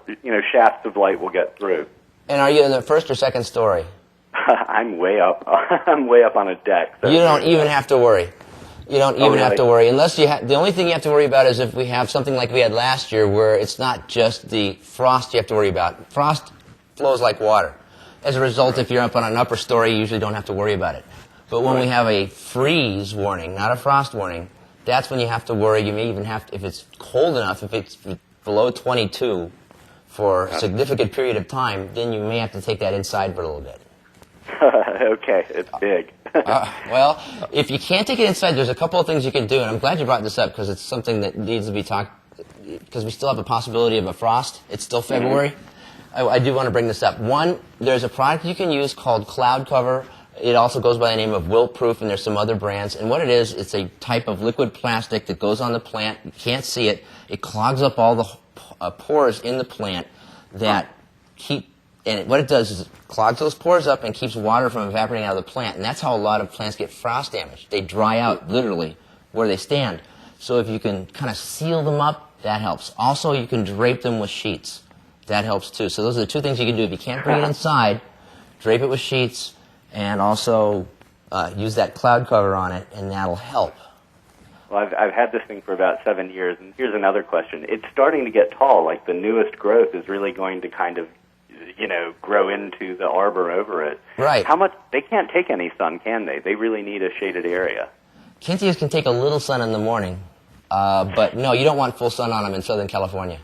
shafts of light will get through. And are you in the first or second story? I'm way up. I'm way up on a deck. So you don't even have to worry. You don't even have to worry unless you have. The only thing you have to worry about is if we have something like we had last year, where it's not just the frost you have to worry about. Frost flows like water. As a result, if you're up on an upper story, you usually don't have to worry about it. But when we have a freeze warning, not a frost warning, that's when you have to worry. You may even have to, if it's cold enough, if it's below 22 for a significant period of time, then you may have to take that inside for a little bit. Okay, it's big. Well, if you can't take it inside, there's a couple of things you can do, and I'm glad you brought this up because it's something that needs to be talked, because we still have a possibility of a frost. It's still February. I do want to bring this up. One, there's a product you can use called Cloud Cover. It also goes by the name of Wilt Proof, and there's some other brands. And what it is, it's a type of liquid plastic that goes on the plant. You can't see it. It clogs up all the pores in the plant that keep, and what it does is it clogs those pores up and keeps water from evaporating out of the plant. And that's how a lot of plants get frost damage. They dry out, literally, where they stand. So if you can kind of seal them up, that helps. Also, you can drape them with sheets. That helps, too. So those are the 2 things you can do. If you can't bring it inside, drape it with sheets, and also use that cloud cover on it, and that'll help. Well, I've had this thing for about 7 years, and here's another question. It's starting to get tall. Like, the newest growth is really going to kind of, grow into the arbor over it. Right. How much? They can't take any sun, can they? They really need a shaded area. Kentias can take a little sun in the morning, but no, you don't want full sun on them in Southern California.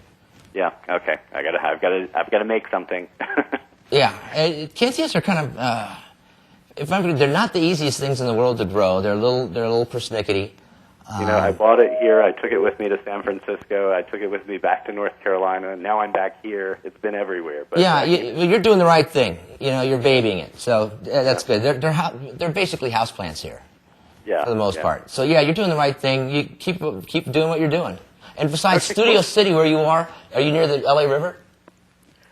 Yeah. Okay. I've got to make something. Yeah, Kentias are kind of, they're not the easiest things in the world to grow. They're a little persnickety. I bought it here. I took it with me to San Francisco. I took it with me back to North Carolina. Now I'm back here. It's been everywhere. But yeah, you're doing the right thing. You're babying it, so that's good. They're basically houseplants here, for the most part. So yeah, you're doing the right thing. You keep doing what you're doing. And besides Studio City, where you are you near the LA River?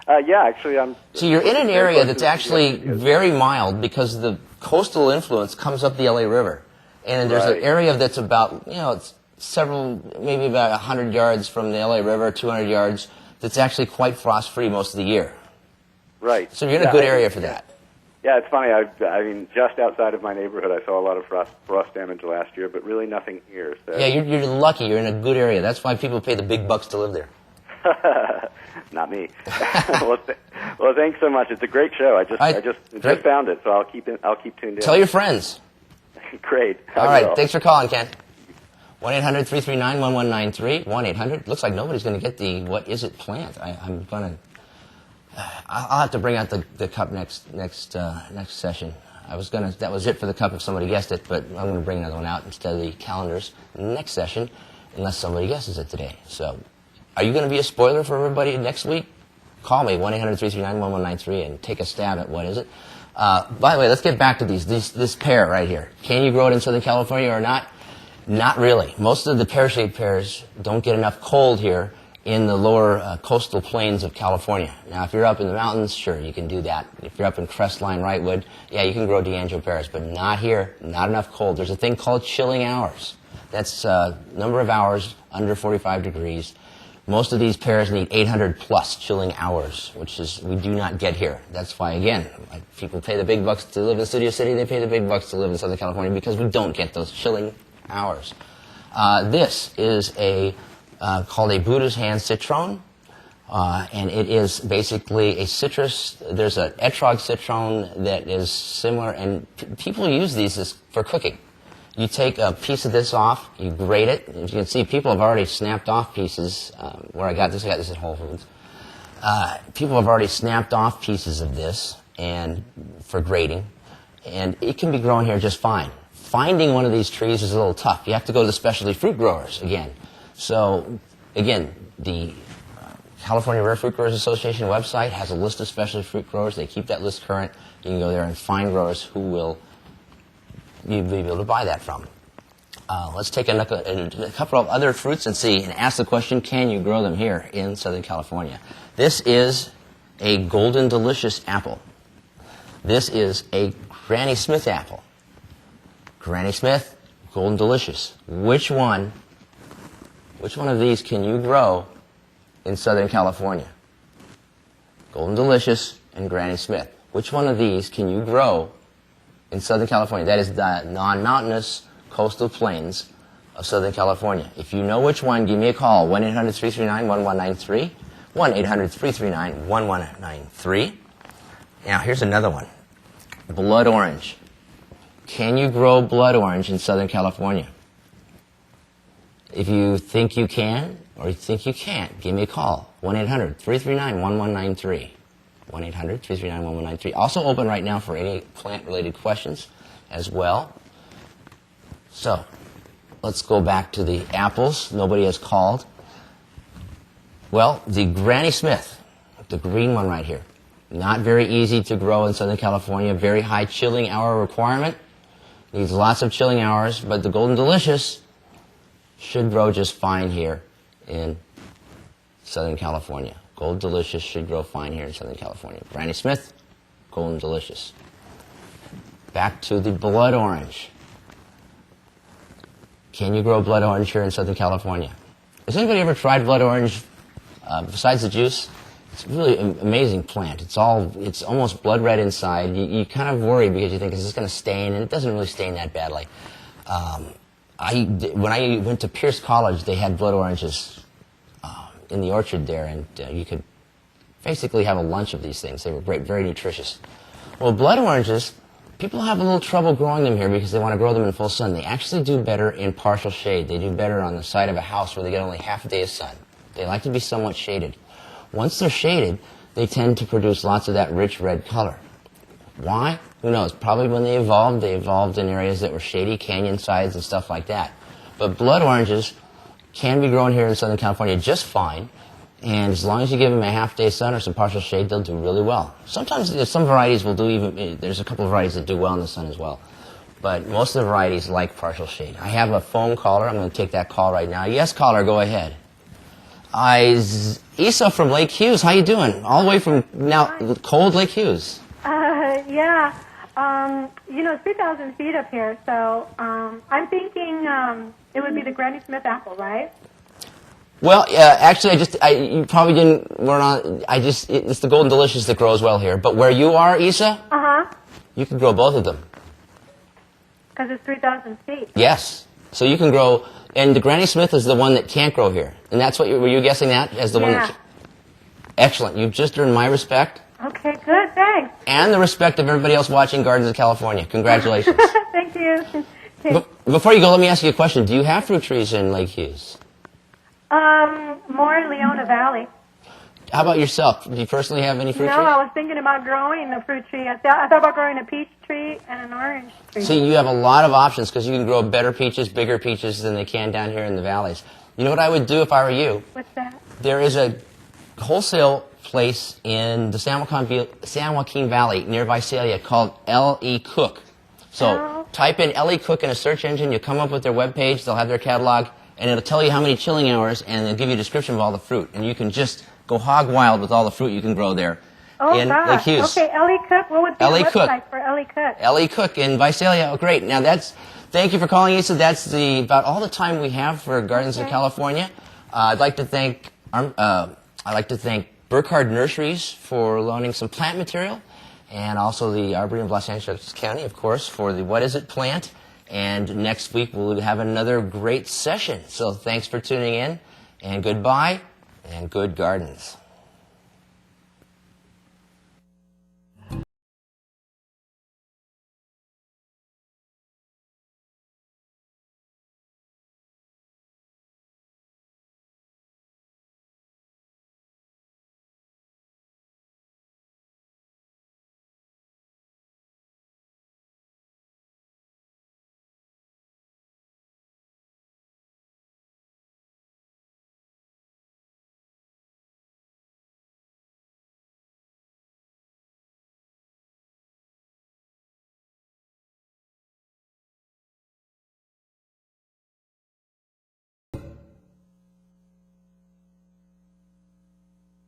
Yeah, actually, I'm... So you're in an area that's actually very mild because the coastal influence comes up the LA River. And there's an area that's about, it's maybe about 100 yards from the LA River, 200 yards, that's actually quite frost-free most of the year. Right. So you're in a good area for that. Yeah, it's funny. I mean, just outside of my neighborhood, I saw a lot of frost damage last year, but really nothing here. So. Yeah, you're lucky. You're in a good area. That's why people pay the big bucks to live there. Not me. Well, thanks so much. It's a great show. I just found it, so I'll keep tuned in. Tell your friends. Great. All right. Thanks for calling, Ken. 1-800-339-1193. 1-800. Looks like nobody's going to get the what is it plant. I'll have to bring out the cup next session. That was it for the cup if somebody guessed it, but I'm going to bring another one out instead of the calendars next session, unless somebody guesses it today. So, are you going to be a spoiler for everybody next week? Call me, 1-800-339-1193, and take a stab at what is it. By the way, let's get back to this pear right here. Can you grow it in Southern California or not? Not really. Most of the pear-shaped pears don't get enough cold here in the lower coastal plains of California. Now, if you're up in the mountains, sure, you can do that. If you're up in Crestline, Wrightwood, yeah, you can grow D'Angelo pears, but not here, not enough cold. There's a thing called chilling hours. That's number of hours under 45 degrees. Most of these pears need 800 plus chilling hours, which is we do not get here. That's why, again, people pay the big bucks to live in Studio City. They pay the big bucks to live in Southern California because we don't get those chilling hours. This is called a Buddha's Hand citron, and it is basically a citrus. There's an etrog citron that is similar, and people use these for cooking. You take a piece of this off, you grate it. As you can see, people have already snapped off pieces. Where I got this at Whole Foods. People have already snapped off pieces of this and for grating, and it can be grown here just fine. Finding one of these trees is a little tough. You have to go to the specialty fruit growers again. So, again, the California Rare Fruit Growers Association website has a list of specialty fruit growers. They keep that list current. You can go there and find growers who will be able to buy that from. Let's take a couple of other fruits and ask the question, can you grow them here in Southern California? This is a Golden Delicious apple. This is a Granny Smith apple. Granny Smith, Golden Delicious. Which one of these can you grow in Southern California? Golden Delicious and Granny Smith. Which one of these can you grow in Southern California? That is the non-mountainous coastal plains of Southern California. If you know which one, give me a call. 1-800-339-1193. 1-800-339-1193. Now, here's another one. Blood orange. Can you grow blood orange in Southern California? If you think you can or you think you can't, give me a call. 1-800-339-1193. 1-800-339-1193. Also open right now for any plant-related questions as well. So, let's go back to the apples. Nobody has called. Well, the Granny Smith, the green one right here, not very easy to grow in Southern California. Very high chilling hour requirement. Needs lots of chilling hours, but the Golden Delicious should grow just fine here in Southern California. Golden Delicious should grow fine here in Southern California. Granny Smith, Golden Delicious. Back to the blood orange. Can you grow blood orange here in Southern California? Has anybody ever tried blood orange besides the juice? It's a really amazing plant. It's almost blood red inside. You kind of worry because you think, is this going to stain? And it doesn't really stain that badly. When I went to Pierce College, they had blood oranges in the orchard there, and you could basically have a lunch of these things. They were great, very nutritious. Well, blood oranges, people have a little trouble growing them here because they want to grow them in full sun. They actually do better in partial shade. They do better on the side of a house where they get only half a day of sun. They like to be somewhat shaded. Once they're shaded, they tend to produce lots of that rich red color. Why? Who knows? Probably when they evolved in areas that were shady, canyon sides and stuff like that. But blood oranges can be grown here in Southern California just fine, and as long as you give them a half-day sun or some partial shade, they'll do really well. Sometimes some varieties will do there's a couple of varieties that do well in the sun as well. But most of the varieties like partial shade. I have a phone caller. I'm going to take that call right now. Yes, caller, go ahead. Isa from Lake Hughes. How you doing? All the way from cold Lake Hughes. Yeah. It's 3,000 feet up here, so I'm thinking it would be the Granny Smith apple, right? Well, actually, you probably didn't. It's the Golden Delicious that grows well here. But where you are, Isa? You can grow both of them. Because it's 3,000 feet. Yes. So you can grow, and the Granny Smith is the one that can't grow here. And that's what were you guessing that as the one that... Excellent. You've just earned my respect. Okay, good, thanks. And the respect of everybody else watching Gardens of California. Congratulations. Thank you. Before you go, let me ask you a question. Do you have fruit trees in Lake Hughes? More in Leona Valley. How about yourself? Do you personally have any fruit No, trees? I was thinking about growing a fruit tree. I thought about growing a peach tree and an orange tree. See, you have a lot of options because you can grow better peaches, bigger peaches than they can down here in the valleys. You know what I would do if I were you? What's that? There is a wholesale place in the San Joaquin Valley near Visalia called L.E. Cook. So type in L.E. Cook in a search engine. You'll come up with their webpage. They'll have their catalog, and it'll tell you how many chilling hours, and they'll give you a description of all the fruit. And you can just go hog wild with all the fruit you can grow there in Lake Hughes. Okay, L.E. Cook. What would be the website for L.E. Cook? L.E. Cook in Visalia. Oh, great. Now thank you for calling, Issa. That's about all the time we have for Gardens of California. I'd like to thank Burkhardt Nurseries for loaning some plant material, and also the Arboretum of Los Angeles County, of course, for the What Is It plant. And next week we'll have another great session. So thanks for tuning in, and goodbye, and good gardens.